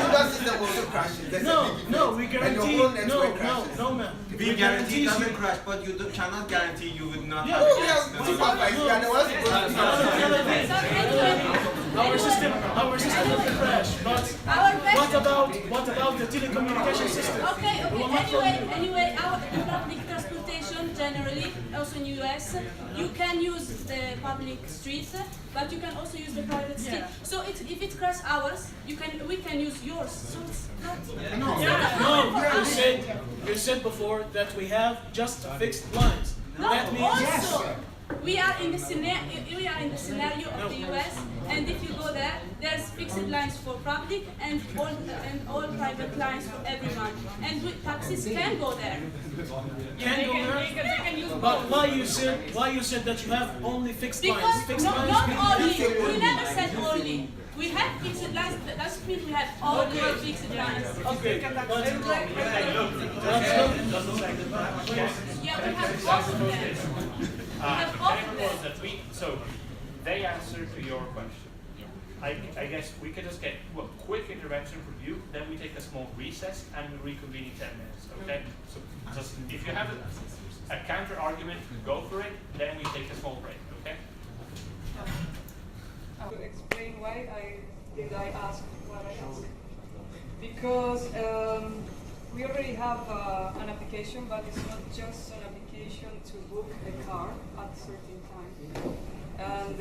Uber system also crashes. There's a big event. We guarantee. No, man. We guarantee it doesn't crash, but you cannot guarantee you would not have Our system will crash. But what about the telecommunication system? Okay. Anyway, our public transportation generally, also in US, you can use the public streets, but you can also use the private street. So if it crashes ours, we can use yours. So it's not. You said before that we have just fixed lines. No, that means also we are in the scenario of the US, and if you go there, there's fixed lines for public and all private lines for everyone. And taxis can go there. But why you said that you have only fixed lines? Because not only. We never said only. We have fixed lines. That doesn't mean we have all the fixed lines. Okay. Yeah, we have both of them. So they answer to your question. I guess we could just get a quick intervention from you, then we take a small recess and we reconvene in 10 minutes. Okay? So just if you have a counter argument, go for it. Then we take a small break. Okay? To explain why I asked what I asked. Because we already have an application, but it's not just an application to book a car at a certain time. And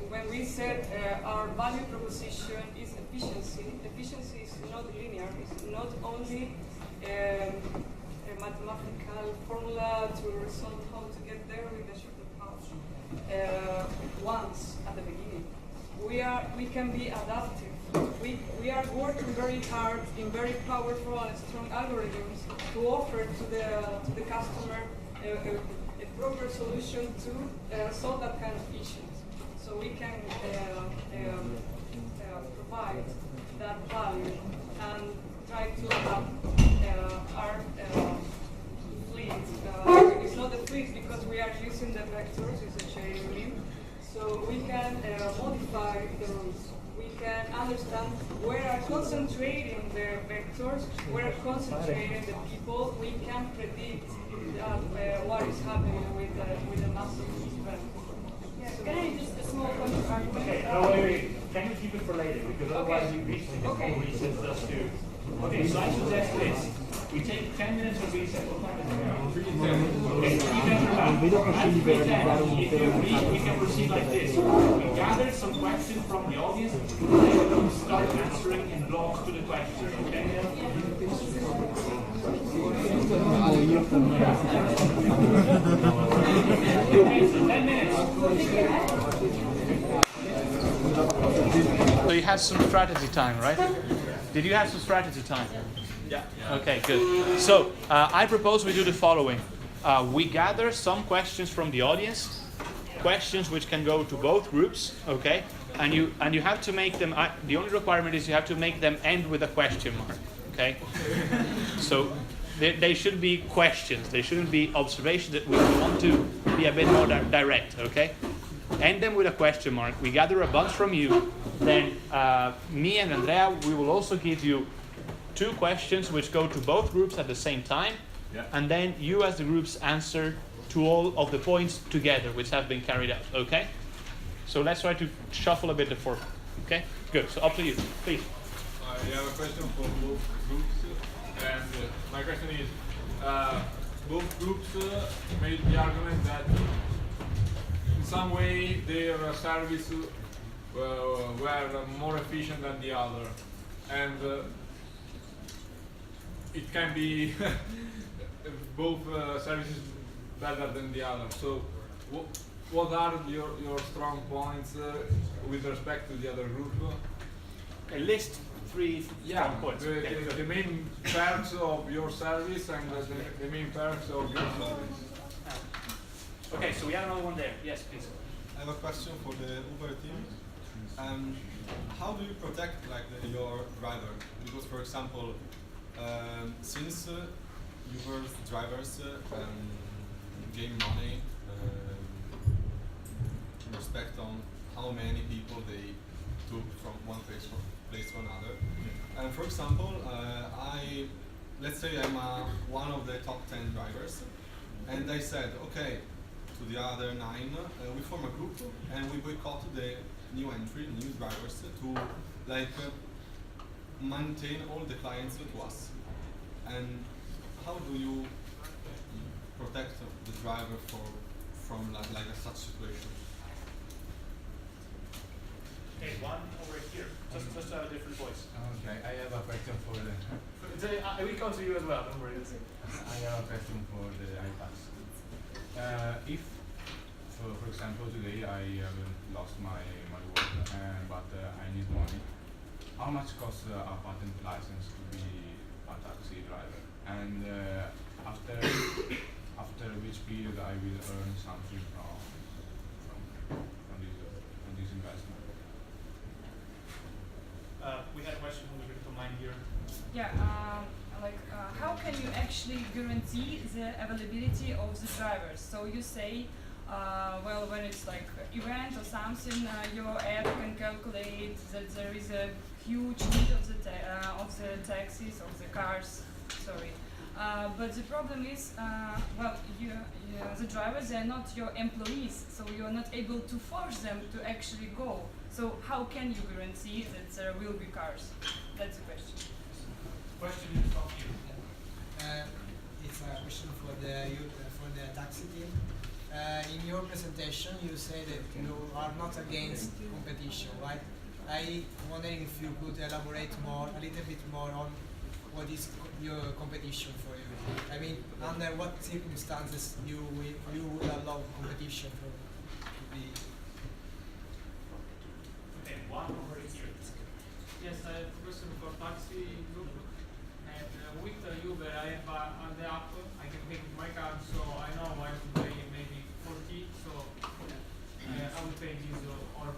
when we said our value proposition is efficiency, efficiency is not linear. It's not only a mathematical formula to resolve how to get there with a shorter path. Once at the beginning, we can be adaptive. We are working very hard in very powerful and strong algorithms to offer to the customer a proper solution to solve that kind of issues. So we can provide that value and try to adapt our fleet. It's not the fleet because we are using the vectors, it's a chain. So we can modify the routes. We can understand where are concentrating the vectors, where are concentrating the people. We can predict what is happening with the massive event. So can I just a small comment? Okay, no, wait. Can you keep it for later? Because otherwise you reach the whole recess just to. Okay, so I suggest this. We take 10 minutes of recess. What time is it? Okay, we can proceed like this. We gather some questions from the audience, and we start answering in blocks to the questions, okay? Okay, so 10 minutes. So you had some strategy time, right? Did you have some strategy time? Yeah. Okay, good. So I propose we do the following. We gather some questions from the audience. questions which can go to both groups, okay? And you have to make them. The only requirement is you have to make them end with a question mark, okay? So they should be questions. They shouldn't be observations. That we want to be a bit more direct, okay? End them with a question mark. We gather a bunch from you. Then me and Andrea, we will also give you 2 questions which go to both groups at the same time. Yeah. And then you as the groups answer to all of the points together which have been carried out, okay? So let's try to shuffle a bit the format, okay? Good, so up to you, please. I have a question for both groups, and my question is, both groups made the argument that in some way their service were more efficient than the other, and it can be both services better than the other. So what are your strong points with respect to the other group? Okay, list 3 strong points. The main perks of your service and the main perks of your service. Okay, so we have another one there. Yes, please. I have a question for the Uber team. How do you protect your driver? Because, for example, since Uber drivers gain money in respect on how many people they took from one place to another. And for example, let's say I'm one of the top 10 drivers, and I said, okay, to the other 9, we form a group and we boycott the new drivers to maintain all the clients to us. And how do you protect the driver from such situation? Okay, one over here. Just to have a different voice. Okay, I have a question for the. We come to you as well. Don't worry. I have a question for the iPads. If, for example, today I lost my work, but I need money, how much costs a patent license to be a taxi driver? And after which period I will earn something from this investment? We had a question from the group of mine here. Yeah, how can you actually guarantee the availability of the drivers? So you say, well, when it's like event or something, your app can calculate that there is a huge need of the taxis, of the cars. Sorry. But the problem is, well, the drivers, they are not your employees, so you are not able to force them to actually go. So how can you guarantee that there will be cars? That's the question. Question is from you. It's a question for the taxi team. In your presentation, you say that you are not against competition, right? I'm wondering if you could elaborate a little bit more on what is your competition for you. I mean, under what circumstances you would allow competition to be? Okay, one over here. Yes, I have a question for taxi group. And with Uber, I have on the app, I can pick my card, so I know I have to pay maybe 40. So I will pay this, or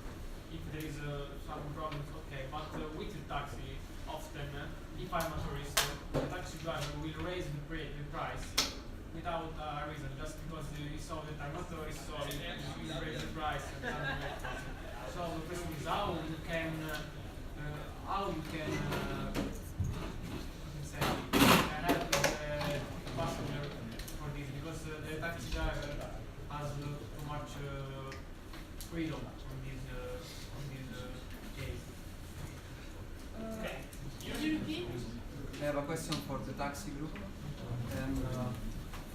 if there is some problems, okay. But with the taxi, often, if I'm a tourist, the taxi driver will raise the price without a reason, just because he saw that I'm not a tourist, so he will raise the price. And something like that. So the question is how you can help the passenger for this, because the taxi driver has too much freedom on this case. Okay. I have a question for the taxi group.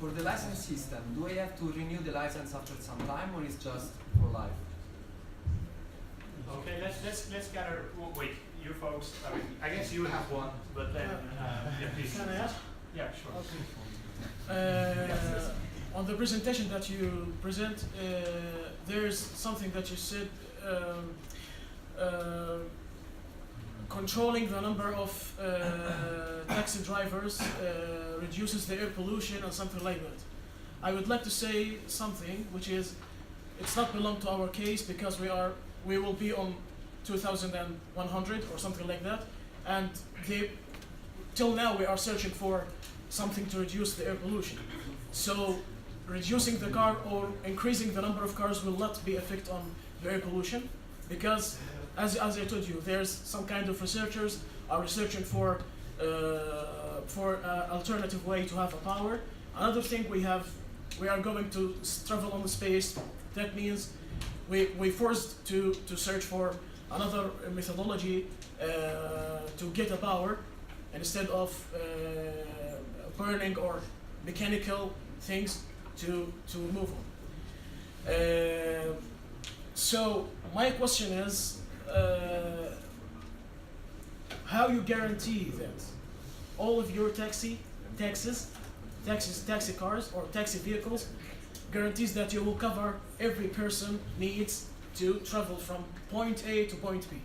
For the license system, do I have to renew the license after some time, or is just for life? Okay, let's gather. Wait, you folks. I guess you have one, but then yeah, please. Can I ask? Yeah, sure. Okay. On the presentation that you present, there's something that you said. Controlling the number of taxi drivers reduces the air pollution and something like that. I would like to say something, which is it's not belong to our case because we will be on 2,100 or something like that, and till now we are searching for something to reduce the air pollution. So reducing the car or increasing the number of cars will not be effect on the air pollution, because as I told you, there's some kind of researchers are researching for alternative way to have a power. Another thing we are going to travel on the space. That means we forced to search for another methodology to get a power instead of burning or mechanical things to move on. So my question is, how you guarantee that all of your taxi cars or taxi vehicles guarantees that you will cover every person needs to travel from point A to point B?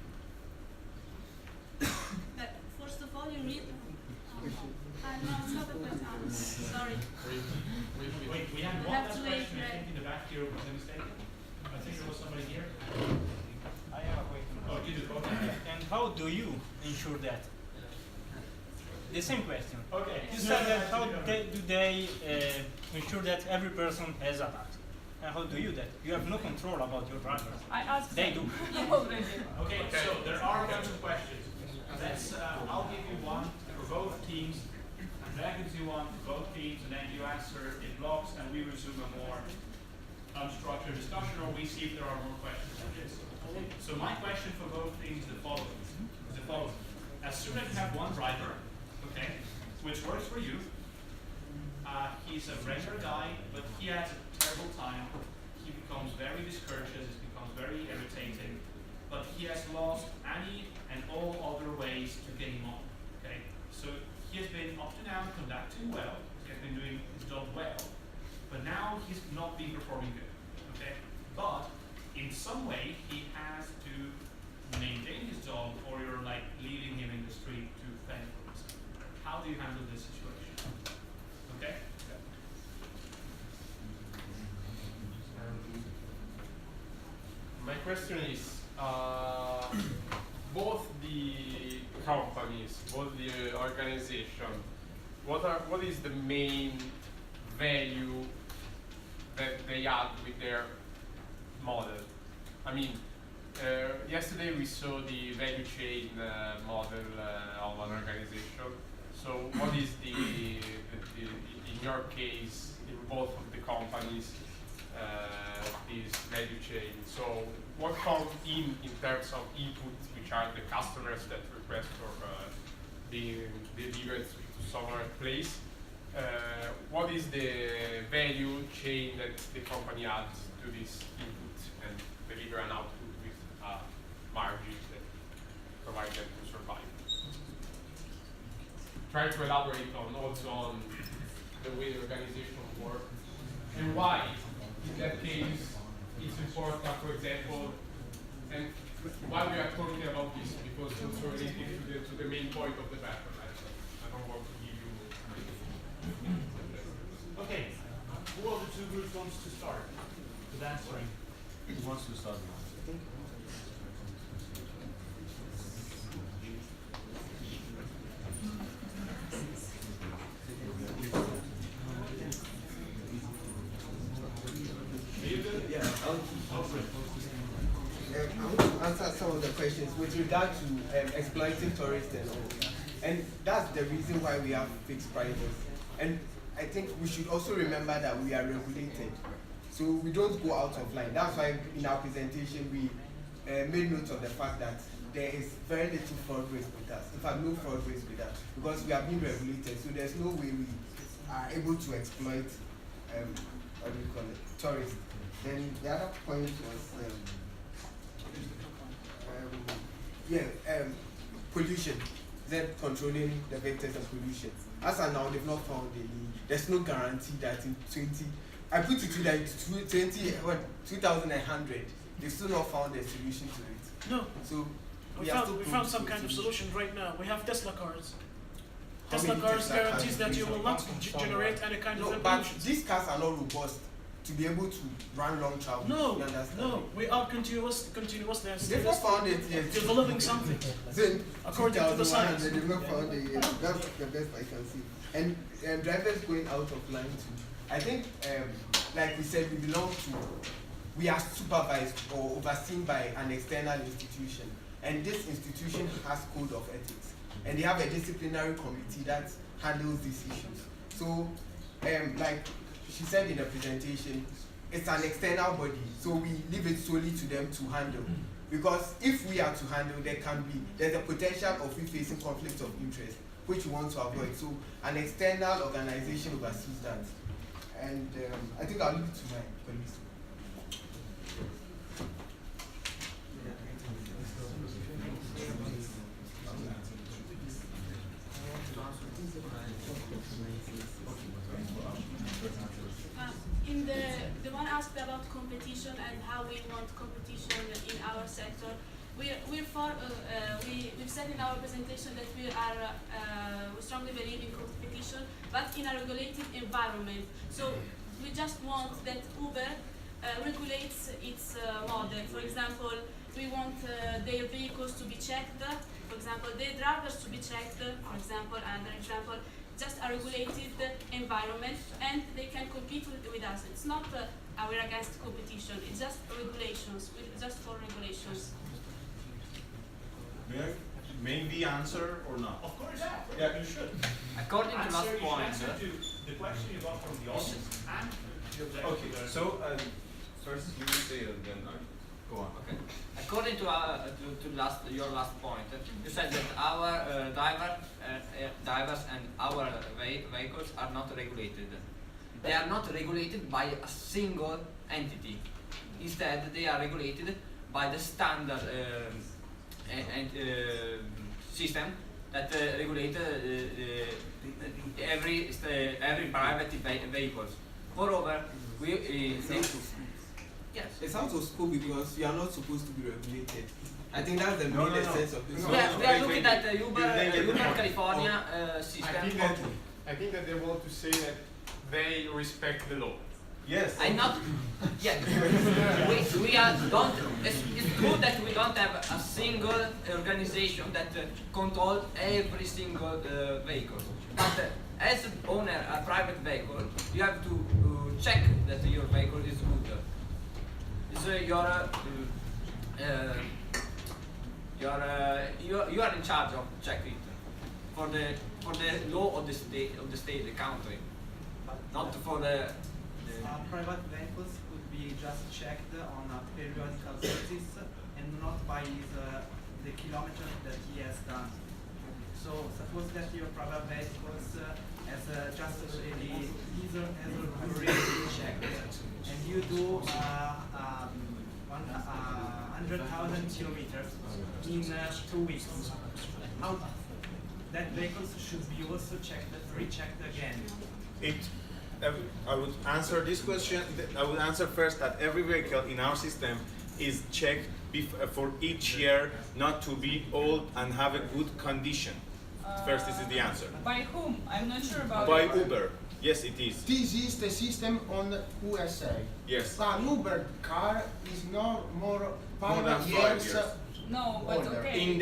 First of all, you need. No, it's not a question. Sorry. Wait, we have one last question. I think in the back here was a mistake. I think there was somebody here. I have a question. Oh, you do. Okay. And how do you ensure that? The same question. Okay. You said that how do they ensure that every person has a tax? And how do you that? You have no control about your drivers. I asked They do. Okay, so there are a bunch of questions. I'll give you one for both teams, Andrea gives you one for both teams, and then you answer in blocks, and we resume a more unstructured discussion, or we see if there are more questions on this. So my question for both teams is the following. As soon as you have one driver, okay, which works for you, he's a regular guy, but he has a terrible time. He becomes very discourteous, it becomes very irritating, but he has lost any and all other ways to get him on. Okay, so he has been up to now conducting well. He has been doing his job well, but now he's not been performing good. Okay, but in some way he has to maintain his job, or you're like leaving him in the street to fend for himself. How do you handle this situation? Okay. My question is, both the companies, both the organization, what is the main value that they add with their model? I mean, yesterday we saw the value chain model of an organization. So what is in your case, in both of the companies, this value chain? So what comes in terms of input, which are the customers that request for being delivered to some other place? What is the value chain that the company adds to this input and deliver an output with margins that provide them to survive? Try to elaborate also on the way the organization works and why, in that case, it's important, for example, and why we are talking about this, because it's also related to the main point of the paper. I don't want to give you. Okay, who of the two groups wants to start with answering? Who wants to start? I want to answer some of the questions with regard to exploiting tourists and all. And that's the reason why we have fixed prices. And I think we should also remember that we are regulated. So we don't go out of line. That's why in our presentation we made note of the fact that there is very little fraud risk with us. In fact, no fraud risk with us, because we are being regulated. So there's no way we are able to exploit, what do you call it, tourists. Then the other point was, pollution. That controlling the vectors of pollution. As of now, they've not found any. There's no guarantee that in 2100, they've still not found a solution to it. No. So we found some kind of solution right now. We have Tesla cars. Tesla cars guarantees that you will not generate any kind of pollution. But these cars are not robust. to be able to run long travels. No, You understand? no, we are continuously and They've not found it yet. developing something. Then, according to the science. they've not found it yet. That's the best I can see. And drivers going out of line too. I think, like we said, we are supervised or overseen by an external institution. And this institution has code of ethics. And they have a disciplinary committee that handles these issues. So, like she said in the presentation, it's an external body, so we leave it solely to them to handle. Because if we are to handle, there's a potential of we facing conflicts of interest, which we want to avoid. So an external organization oversees that. And I think I'll leave it to my colleagues. The one asked about competition and how we want competition in our sector. We've said in our presentation that we strongly believe in competition, but in a regulated environment. So we just want that Uber regulates its model. For example, we want their vehicles to be checked. For example, their drivers to be checked. For example, another example. Just a regulated environment, and they can compete with us. It's not we're against competition. It's just regulations. We're just for regulations. May we answer or not? Of course, yeah, you should. According to last point, answer to the question you got from the audience and the objective. Okay, so first you say and then I go on. Okay. According to your last point, you said that our drivers and our vehicles are not regulated. They are not regulated by a single entity. Instead, they are regulated by the standard system that regulates every private vehicles. Moreover, yes. It's out of school because you are not supposed to be regulated. I think that's the main essence of this. Yeah, we are looking at the Uber California system. I think that they want to say that they respect the law. Yes. I'm not. Yeah. we are don't. It's good that we don't have a single organization that controls every single vehicle. But as owner a private vehicle, you have to check that your vehicle is good. So you are in charge of checking it for the law of the state, the country, not for the. Private vehicles could be just checked on a periodical basis and not by the kilometers that he has done. So suppose that your private vehicles has just already checked, and you do 100,000 kilometers in 2 weeks. How that vehicles should be also rechecked again? I would answer this question. I would answer first that every vehicle in our system is checked for each year not to be old and have a good condition. First, this is the answer. By whom? I'm not sure about By Uber. Yes, it is. This is the system on USA. Yes. An Uber car is more More than than 5 years. No, but older. okay. In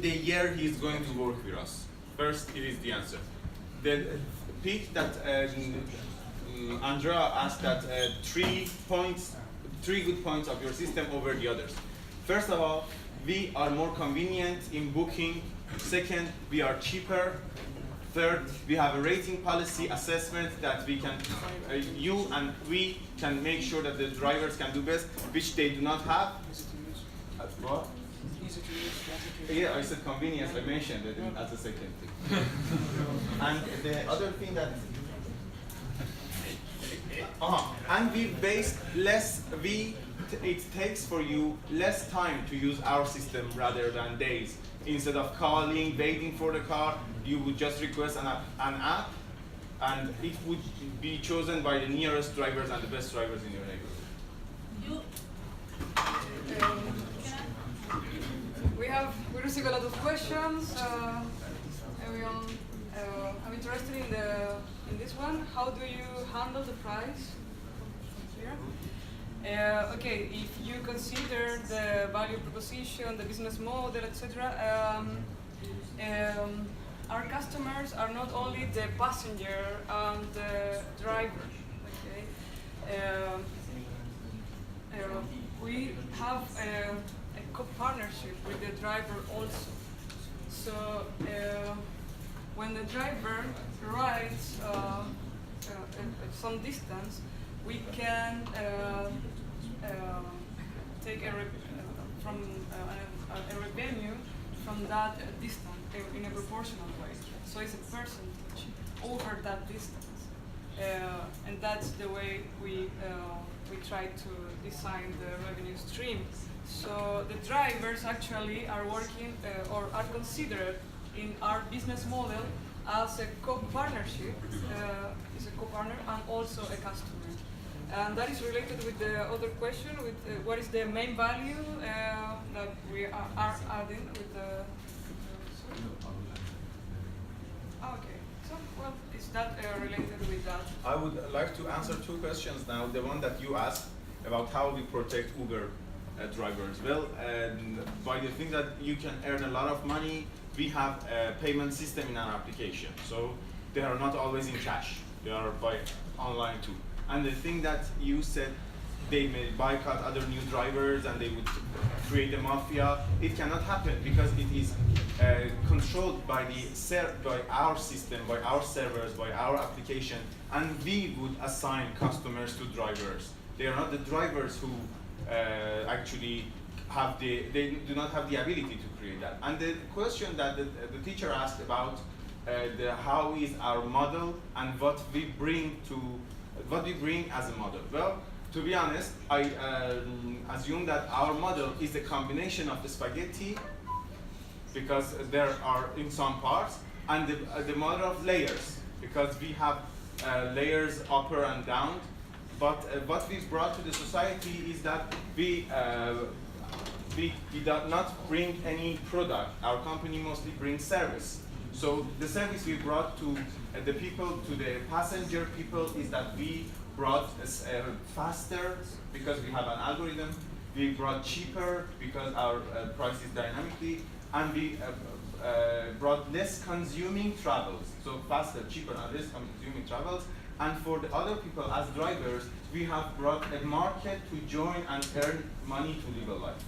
the year he's going to work with us. First, it is the answer. The pick that Andrea asked that 3 good points of your system over the others. First of all, we are more convenient in booking. Second, we are cheaper. Third, we have a rating policy assessment that we can, you and we can make sure that the drivers can do best, which they do not have. What? Easy to use, Yeah, I said convenience, I mentioned it as a second thing. And the other thing that, and we based less, it takes for you less time to use our system rather than days. Instead of calling, waiting for the car, you would just request an app, and it would be chosen by the nearest drivers and the best drivers in your neighborhood. We receive a lot of questions. Everyone, I'm interested in this one. How do you handle the price? Okay, if you consider the value proposition, the business model, etc., our customers are not only the passenger and the driver. Okay, we have a co-partnership with the driver also. So when the driver rides at some distance, we can take a revenue from that distance in a proportional way. So it's a percentage over that distance, and that's the way we try to design the revenue stream. So the drivers actually are working or are considered in our business model as a co-partnership, is a co-partner and also a customer. And that is related with the other question, with what is the main value that we are adding with the... Okay, so well, is that related with that? I would like to answer two questions now. The one that you asked about how we protect Uber drivers. Well, by the thing that you can earn a lot of money, we have a payment system in our application. So they are not always in cash. They are by online too. And the thing that you said, they may boycott other new drivers and they would create a mafia. It cannot happen because it is controlled by by our system, by our servers, by our application, and we would assign customers to drivers. They are not the drivers who actually have they do not have the ability to create that. And the question that the teacher asked about how is our model and what we bring as a model. Well, to be honest, I assume that our model is a combination of the spaghetti, because there are in some parts, and the model of layers, because we have layers upper and down. But what we brought to the society is that we do not bring any product. Our company mostly brings service. So the service we brought to the people, to the passenger people, is that we brought faster because we have an algorithm. We brought cheaper because our price is dynamically, and we brought less consuming travels. So faster, cheaper, and less consuming travels. And for the other people as drivers, we have brought a market to join and earn money to live a life.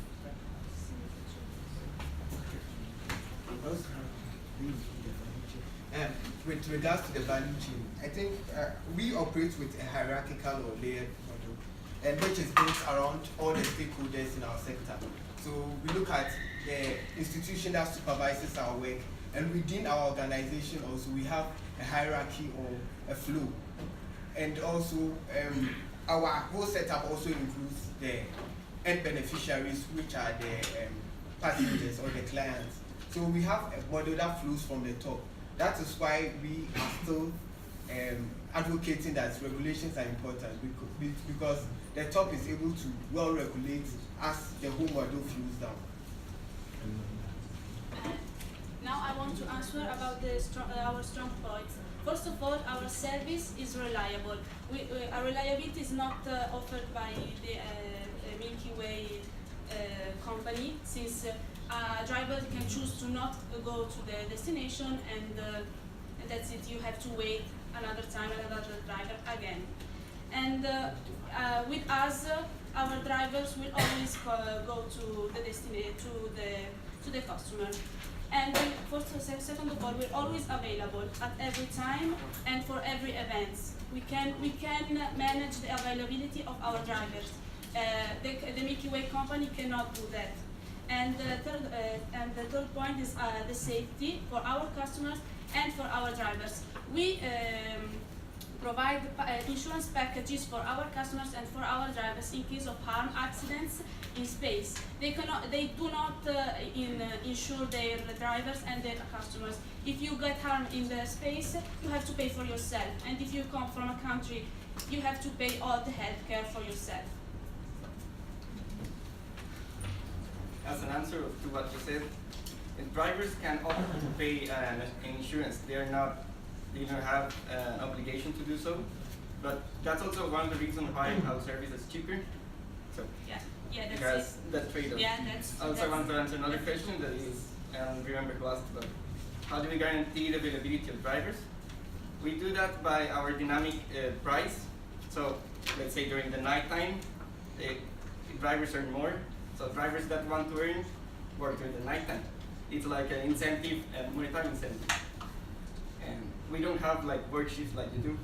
With regards to the value chain, I think we operate with a hierarchical or layered model, and which is built around all the stakeholders in our sector. So we look at the institution that supervises our work, and within our organization also we have a hierarchy or a flow. And also our whole setup also includes the end beneficiaries, which are the passengers or the clients. So we have a model that flows from the top. That is why we are still advocating that regulations are important, because the top is able to well regulate as the whole model flows down. Now I want to answer about our strong points. First of all, our service is reliable. Our reliability is not offered by the Milky Way company, since a driver can choose to not go to the destination, and that's it. You have to wait another time, another driver again. And with us, our drivers will always go to the destination, to the customer. And second of all, we're always available at every time and for every event. We can manage the availability of our drivers. The Milky Way company cannot do that. And the third point is the safety for our customers and for our drivers. We provide insurance packages for our customers and for our drivers in case of harm, accidents in space. They do not insure their drivers and their customers. If you get harm in the space, you have to pay for yourself. And if you come from a country, you have to pay all the health care for yourself. As an answer to what you said, if drivers can opt to pay an insurance, they don't have an obligation to do so. But that's also one of the reasons why our service is cheaper, So Yeah, that's because it. that trade-off. Yeah, that's. Also, I want to answer another question that is, remember who asked about how do we guarantee the availability of drivers? We do that by our dynamic price. So let's say during the night time, drivers earn more. So drivers that want to earn work during the night time. It's like an incentive, a monetary incentive. And we don't have like work shifts like you do.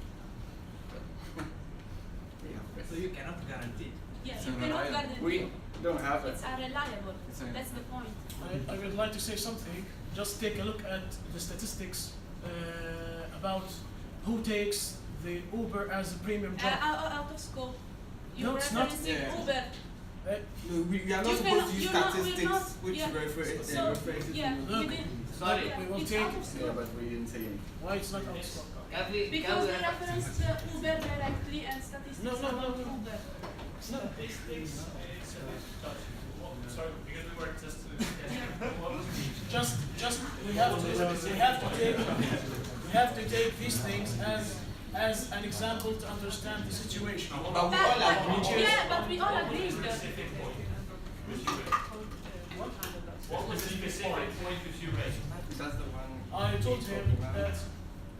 So you cannot guarantee. Yes, you cannot guarantee. We don't have it. It's unreliable. That's the point. I would like to say something. Just take a look at the statistics about who takes the Uber as a premium job. Out of scope. You No, it's not. referencing Uber. No, we are not You supposed cannot- to use you're not- statistics we're not- which yeah. references Yeah, Look, we did. sorry, Yeah, we will it's take. out of scope. Yeah, but we didn't say anything. Why it's not out of scope? Because they referenced Uber directly and statistics No, about no. Uber. Statistics, sorry, because we were Just we have to take these things as an example to understand the situation. But we all agree. Yeah, but we all agree. What was the specific point which you raised? That's the one. I told him that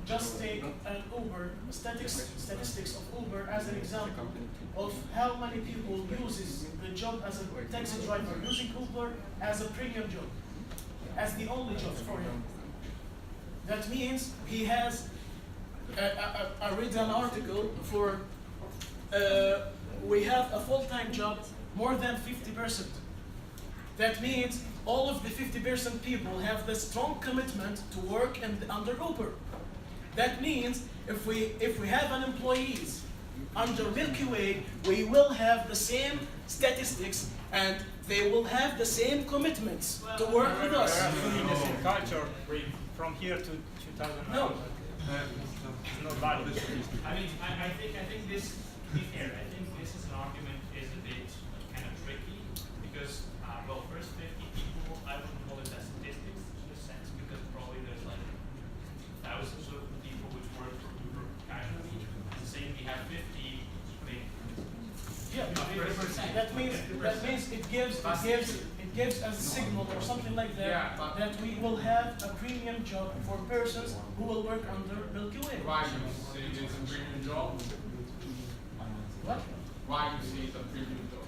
just take an Uber, statistics of Uber as an example of how many people uses the job as a taxi driver, using Uber as a premium job, as the only job for him. That means he has, I read an article for, we have a full-time job more than 50%. That means all of the 50% people have the strong commitment to work under Uber. That means if we have an employees under Milky Way, we will have the same statistics and they will have the same commitments to work with us. Assuming the same culture from here to 2009. No. It's not valid. I mean, I think this, to be fair, I think this is an argument is a bit kind of tricky because, well, first 50 people, I wouldn't call it as statistics in a sense because probably there's like thousands of people which work for Uber casually. The same, we have 50, I mean, Yeah, that means it gives as a signal or something like that that we will have a premium job for persons who will work under Milky Way. Why do you say it's a premium job? What? Why do you say it's a premium job?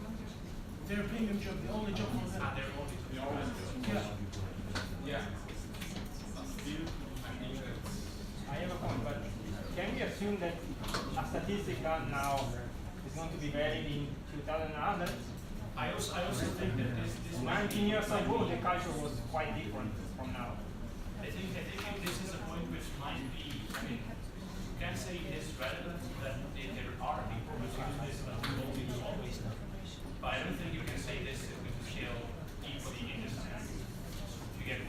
Their premium job, the only job for them. they're only The only job. Yeah. Yeah. Still, I think that's. I have a point, but can we assume that a statistic now is going to be valid in 2100? I also think that this 19 years ago, the culture was quite different from now. I think this is a point which might be, I mean, you can say it is relevant that there are people which use this always, but I don't think you can say this with scale equally in this sense. You get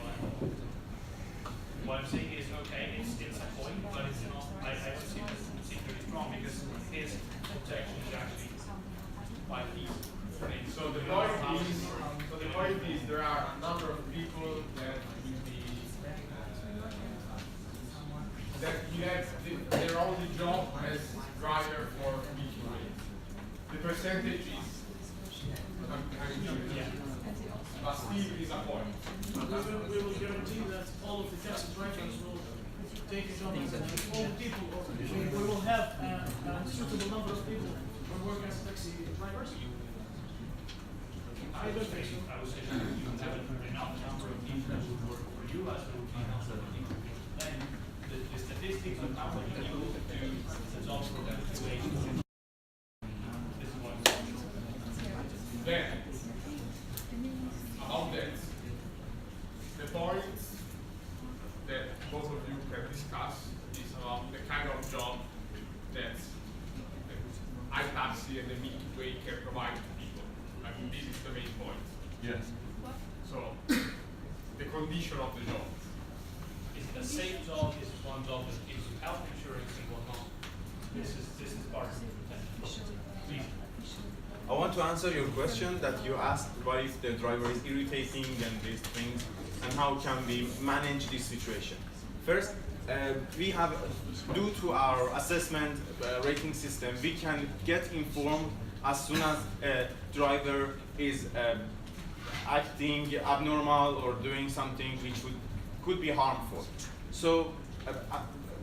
what I'm saying is, okay, it's a point, but it's not, I don't see this particularly strong because his objection is actually quite easy. So the point is, there are a number of people that will be their only job as driver for Milky Way. The percentage is, but still is a point. We will guarantee that all of the taxi drivers will take a job as all people. We will have a suitable number of people who work as taxi drivers. I don't think so. I would say that you have enough number of people who work for you as well as other people. Then the statistics of how many people do the jobs for that situation. This is what I'm saying. Then, about that, the point that both of you can discuss is about the kind of job that iTaxi and the Milky Way can provide to people. I mean, this is the main point. Yes. So, the condition of the job. Is it a safe job? Is it one job that gives you health insurance and whatnot? This is part of the potential. Please. I want to answer your question that you asked, what if the driver is irritating and these things, and how can we manage this situation? First, we have, due to our assessment rating system, we can get informed as soon as a driver is acting abnormal or doing something which could be harmful. So,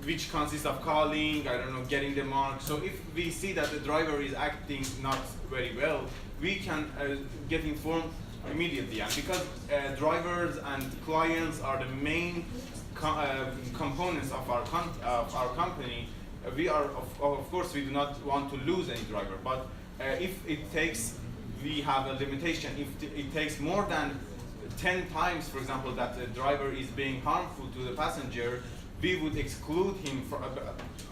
which consists of calling, I don't know, getting the mark. So if we see that the driver is acting not very well, we can get informed immediately. And because drivers and clients are the main components of our company, we are, of course, we do not want to lose any driver. But if it takes, we have a limitation. If it takes more than 10 times, for example, that the driver is being harmful to the passenger, we would exclude him.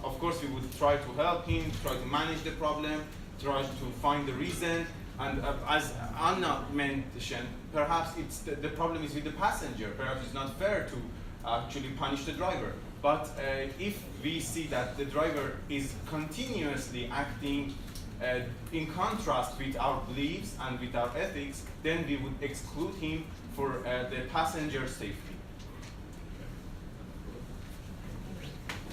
Of course, we would try to help him, try to manage the problem, try to find the reason. And as Anna mentioned, perhaps the problem is with the passenger. Perhaps it's not fair to actually punish the driver. But if we see that the driver is continuously acting in contrast with our beliefs and with our ethics, then we would exclude him for the passenger safety.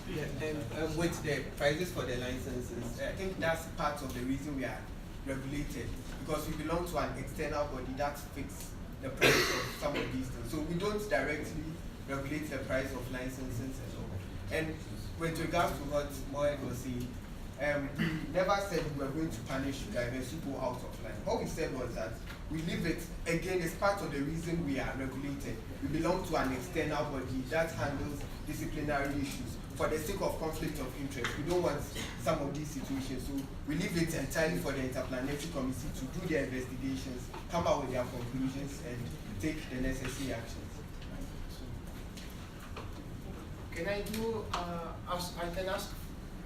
Yeah, and with the prices for the licenses, I think that's part of the reason we are regulated, because we belong to an external body that fixes the price of some of these things. So we don't directly regulate the price of licenses at all. And with regards to what Moed was saying, we never said we were going to punish drivers who go out of line. What we said was that we leave it, again, it's part of the reason we are regulated. We belong to an external body that handles disciplinary issues. For the sake of conflict of interest, we don't want some of these situations, so we leave it entirely for the Interplanetary Committee to do their investigations, come out with their conclusions, and take the necessary actions. Can I do, I can ask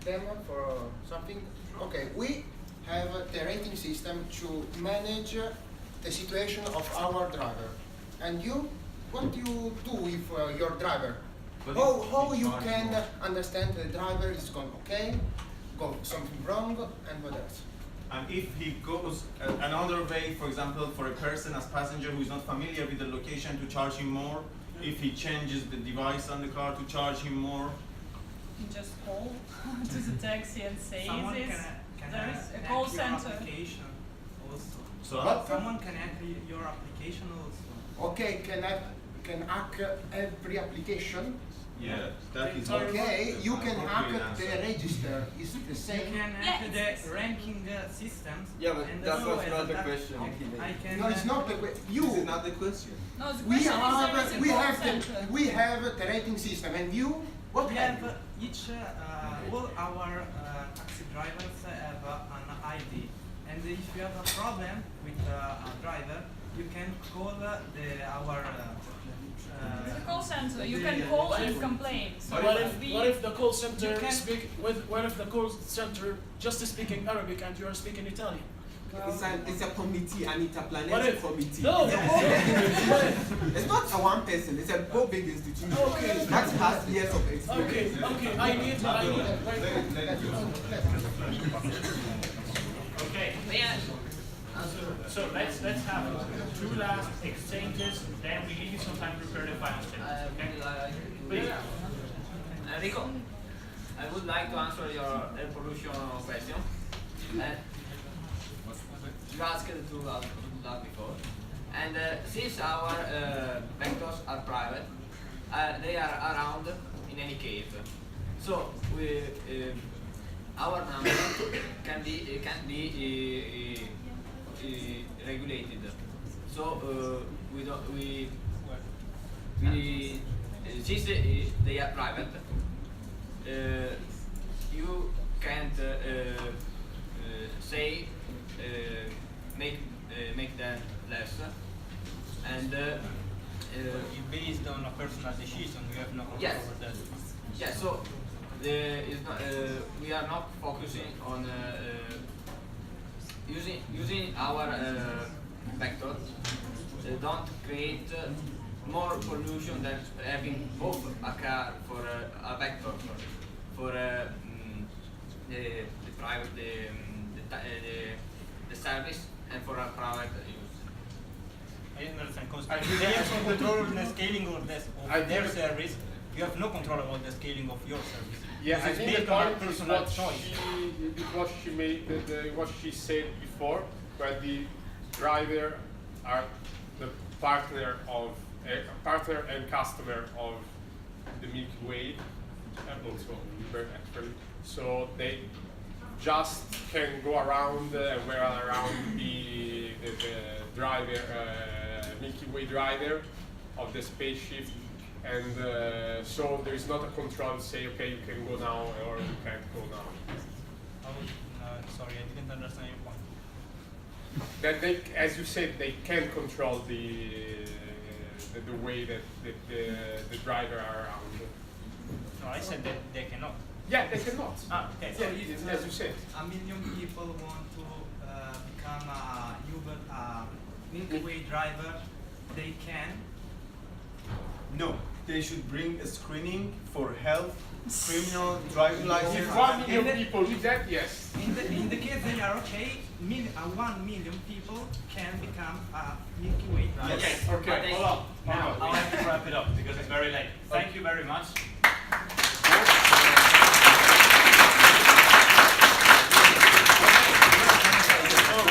them for something? Okay, we have the rating system to manage the situation of our driver. And you, what do you do with your driver? How you can understand the driver is going okay, go something wrong, and what else? And if he goes another way, for example, for a person as passenger who is not familiar with the location, to charge him more. If he changes the device on the car, to charge him more. You can just call to the taxi and say Someone this. can There is a hack call your center. application also. So someone can hack your application also. Okay, can hack every application? Yeah, that is okay. You can hack the register. Is the same. You can hack the ranking systems. Yeah, but and that also was not the question. I can. No, it's not the question. This is not the question. No, the We question have is we have the rating system, and you what we have have each all our taxi drivers have an ID, and if you have a problem with a driver, you can call our. It's a call center. You can call and complain. So What if the call center what if the call center just speaking Arabic and you are speaking Italian? It's a committee, an What interplanetary if- committee. No, It's not a one person, it's a whole big institution. Okay. That has years of experience. Okay, I need. Okay. So let's have two last exchanges, then we give you some time to prepare the final statement. Okay? Please. Enrico, I would like to answer your air pollution question. You asked to that before. And since our vectors are private, they are around in any case. So our number can be regulated. So since they are private, you can't say make them less, and based on a personal decision, you have no control yes. over that. Yeah, so we are not focusing on using our vector. Don't create more pollution than having both a car for a vector for the private the service and for a private use. I understand, because they have some control on the scaling of their service, You have no control about the scaling of your service. Yeah, Because I it's think the built on a point is personal what choice. she made, what she said before, where the driver are the partner and customer of the Milky Way, and also Uber actually. So they just can go around and wear around the driver, Milky Way driver of the spaceship, and so there is not a control to say, okay, you can go now or you can't go now. Sorry, I didn't understand your point. That they, as you said, they can control the way that the driver are around. No, I said that they cannot. Yeah, they cannot. Okay. Yeah, as you said. A million people want to become a Uber, Milky Way driver. They can. No, they should bring a screening for health, criminal, driving license. If 1 million people do that, yes. In the case they are okay, 1 million people can become a Milky Way driver. Yes. Okay. Hold on. Now I'll have to wrap it up because it's very late. Thank you very much.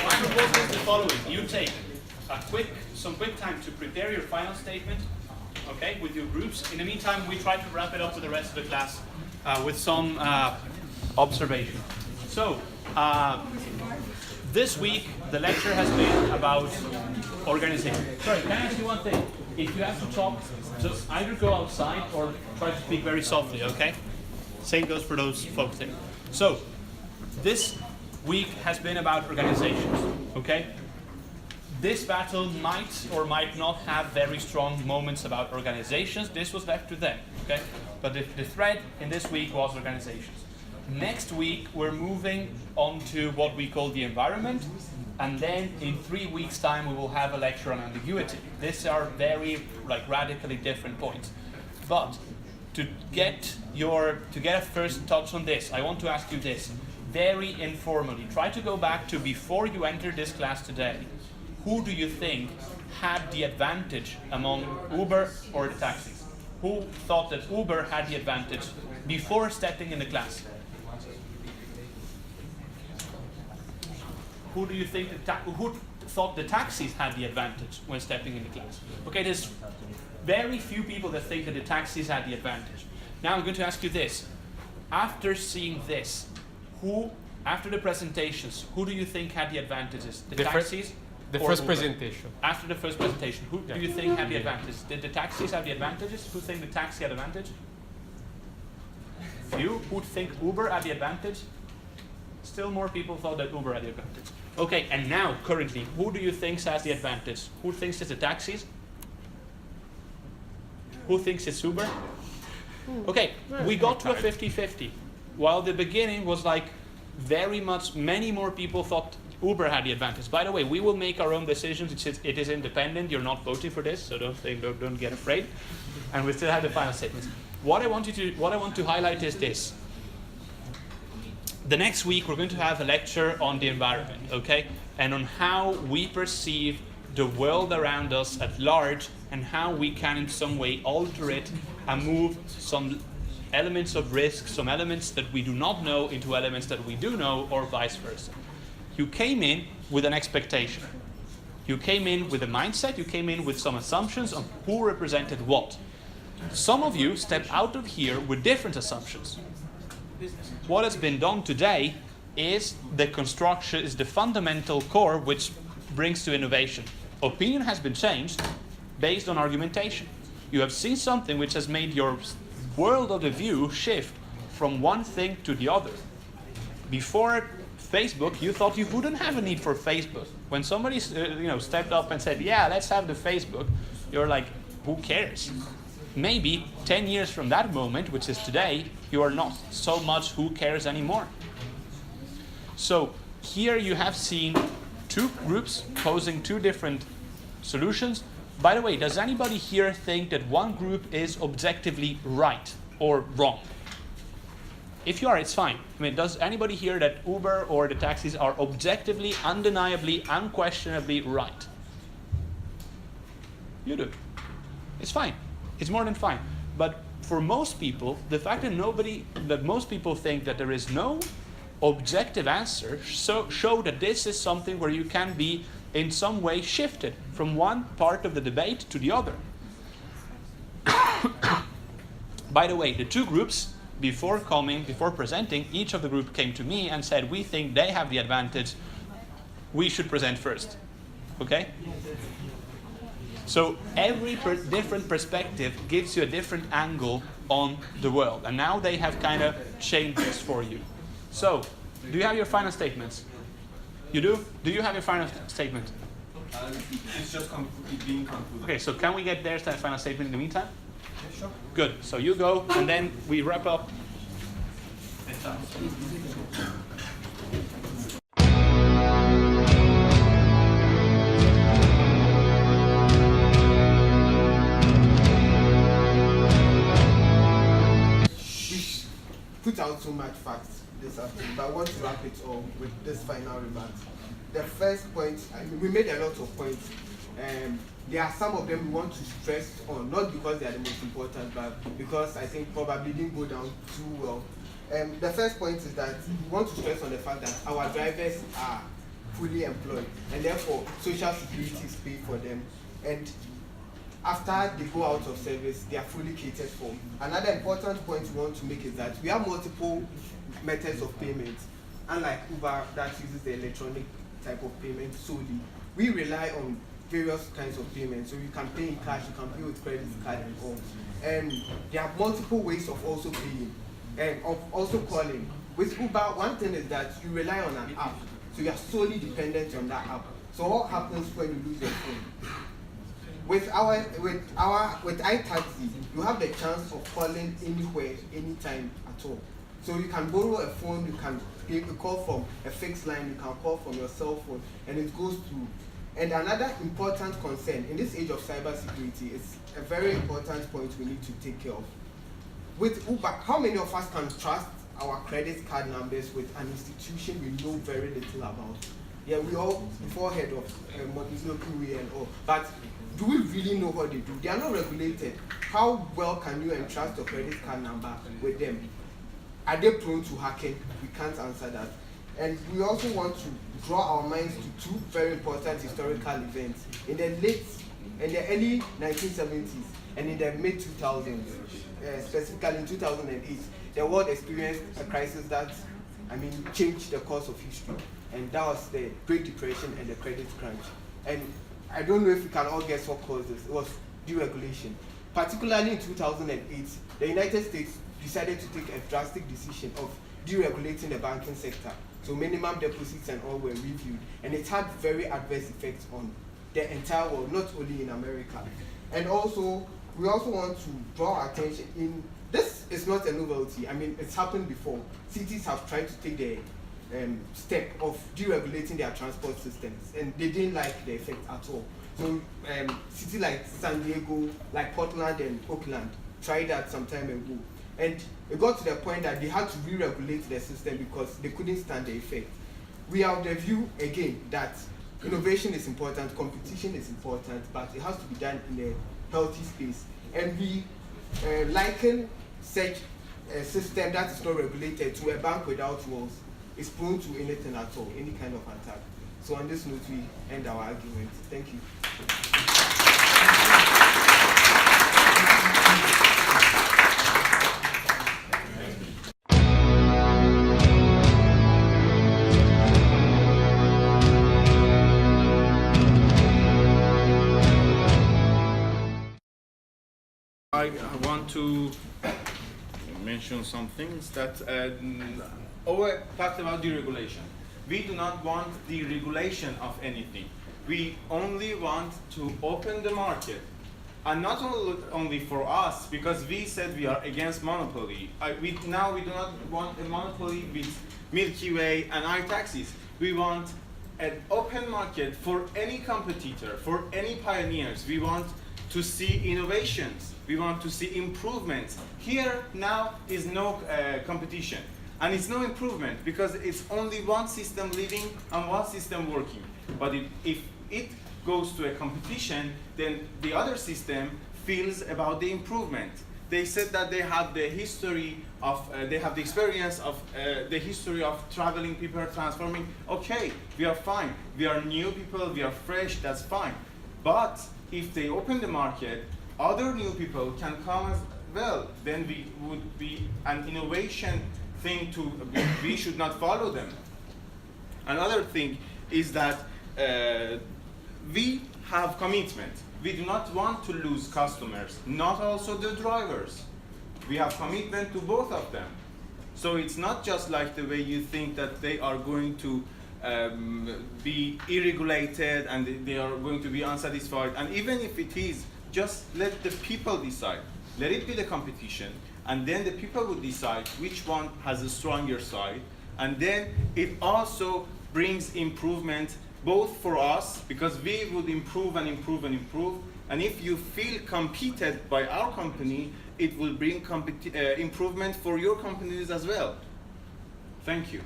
My proposal is the following: you take some quick time to prepare your final statement, okay, with your groups. In the meantime, we try to wrap it up with the rest of the class with some observation. So, this week the lecture has been about organization. Sorry, can I ask you one thing? If you have to talk, just either go outside or try to speak very softly, okay? Same goes for those folks there. So, this week has been about organizations, okay? This battle might or might not have very strong moments about organizations. This was left to them, okay? But the thread in this week was organizations. Next week, we're moving on to what we call the environment, and then in 3 weeks' time, we will have a lecture on ambiguity. These are very radically different points. But to get a first touch on this, I want to ask you this, very informally. Try to go back to before you entered this class today. Who do you think had the advantage among Uber or the taxis? Who thought that Uber had the advantage before stepping in the class? Who do you think who thought the taxis had the advantage when stepping in the class? Okay, there's very few people that think that the taxis had the advantage. Now I'm going to ask you this. After seeing this, after the presentations, who do you think had the advantages? The taxis? The or first Uber? presentation. After the first presentation, who do you think had the advantage? Did the taxis have the advantages? Who think the taxi had advantage? Few. Who think Uber had the advantage? Still more people thought that Uber had the advantage. Okay, and now, currently, who do you think has the advantage? Who thinks it's the taxis? Who thinks it's Uber? Okay, we got to a 50-50. While the beginning was many more people thought Uber had the advantage. By the way, we will make our own decisions. It is independent. You're not voting for this, so don't get afraid. And we still have the final statements. What I want to highlight is this. The next week we're going to have a lecture on the environment, okay, and on how we perceive the world around us at large, and how we can in some way alter it and move some elements of risk, some elements that we do not know into elements that we do know, or vice versa. You came in with an expectation. You came in with a mindset, you came in with some assumptions on who represented what. Some of you stepped out of here with different assumptions. What has been done today is the construction, is the fundamental core which brings to innovation. Opinion has been changed based on argumentation. You have seen something which has made your world of the view shift from one thing to the other. Before Facebook, you thought you wouldn't have a need for Facebook. When somebody stepped up and said, yeah, let's have the Facebook, you're like, who cares? Maybe 10 years from that moment, which is today, you are not so much who cares anymore. So here you have seen two groups posing two different solutions. By the way, does anybody here think that one group is objectively right or wrong? If you are, it's fine. I mean, does anybody here that Uber or the taxis are objectively, undeniably, unquestionably right? You do. It's fine. It's more than fine. But for most people, the fact that most people think that there is no objective answer show that this is something where you can be in some way shifted from one part of the debate to the other. By the way, the two groups, before presenting, each of the group came to me and said, we think they have the advantage, we should present first. Okay? So every different perspective gives you a different angle on the world. And now they have kind of changed this for you. So, do you have your final statements? You do? Do you have your final statement? It's just being concluded. Okay, so can we get their final statement in the meantime? Yeah, sure. Good. So you go, and then we wrap up. Put out so much facts this afternoon, but I want to wrap it all with this final remark. The first point, we made a lot of points. There are some of them we want to stress on, not because they are the most important, but because I think probably didn't go down too well. The first point is that we want to stress on the fact that our drivers are fully employed, and therefore social security is paid for them. And after they go out of service, they are fully catered for. Another important point we want to make is that we have multiple methods of payment. Unlike Uber that uses the electronic type of payment solely, we rely on various kinds of payments. So you can pay in cash, you can pay with credit card and all. And there are multiple ways of also paying and of also calling. With Uber, one thing is that you rely on an app. So you are solely dependent on that app. So what happens when you lose your phone? With iTaxi, you have the chance of calling anywhere, anytime at all. So you can borrow a phone, you can call from a fixed line, you can call from your cell phone, and it goes through. And another important concern in this age of cybersecurity is a very important point we need to take care of. With Uber, how many of us can trust our credit card numbers with an institution we know very little about? Yeah, we all before heard of Montezuki and all, but do we really know what they do? They are not regulated. How well can you entrust your credit card number with them? Are they prone to hacking? We can't answer that. And we also want to draw our minds to two very important historical events. In the early 1970s and in the mid 2000s, specifically in 2008, the world experienced a crisis that, changed the course of history. And that was the Great Depression and the credit crunch. And I don't know if we can all guess what caused this. It was deregulation. Particularly in 2008, the United States decided to take a drastic decision of deregulating the banking sector. So minimum deposits and all were reviewed. And it had very adverse effects on the entire world, not only in America. And also, we also want to draw attention in, this is not a novelty. It's happened before. Cities have tried to take the step of deregulating their transport systems, and they didn't like the effect at all. So cities like San Diego, like Portland and Oakland tried that some time ago, and it got to the point that they had to re-regulate the system because they couldn't stand the effect. We have the view again that innovation is important, competition is important, but it has to be done in a healthy space. And we liken such a system that is not regulated to a bank without walls. Is prone to anything at all, any kind of attack. So on this note, we end our argument. Thank you. I want to mention some things that Owe talked about deregulation. We do not want deregulation of anything. We only want to open the market. And not only for us, because we said we are against monopoly. Now we do not want a monopoly with Milky Way and iTaxis. We want an open market for any competitor, for any pioneers. We want to see innovations. We want to see improvements. Here now is no competition. And it's no improvement because it's only one system living and one system working. But if it goes to a competition, then the other system feels about the improvement. they said that they have the history of, they have the experience of the history of traveling people, transforming. Okay, we are fine. We are new people, we are fresh, that's fine. But if they open the market, other new people can come as well. Then we would be an innovation thing to, we should not follow them. Another thing is that we have commitment. We do not want to lose customers, not also the drivers. We have commitment to both of them. So it's not just like the way you think that they are going to be irregulated and they are going to be unsatisfied. And even if it is, just let the people decide. Let it be the competition, and then the people will decide which one has a stronger side. And then it also brings improvement both for us, because we would improve and improve and improve. And if you feel competed by our company, it will bring improvement for your companies as well. Thank you.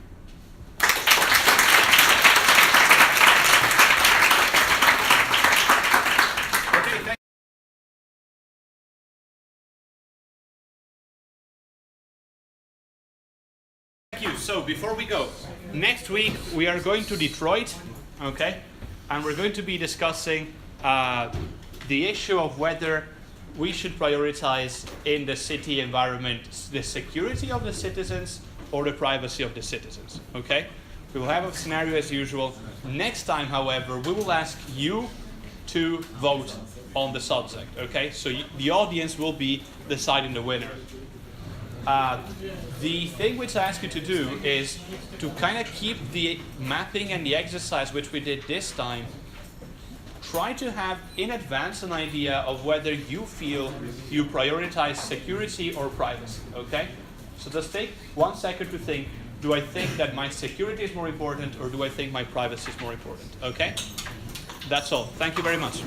Thank you. So before we go, next week we are going to Detroit, okay? And we're going to be discussing the issue of whether we should prioritize in the city environment the security of the citizens or the privacy of the citizens, okay? We will have a scenario as usual. Next time, however, we will ask you to vote on the subject, okay? So the audience will be deciding the winner. The thing which I ask you to do is to kind of keep the mapping and the exercise which we did this time. Try to have in advance an idea of whether you feel you prioritize security or privacy, okay? So just take 1 second to think, do I think that my security is more important or do I think my privacy is more important, okay? That's all. Thank you very much.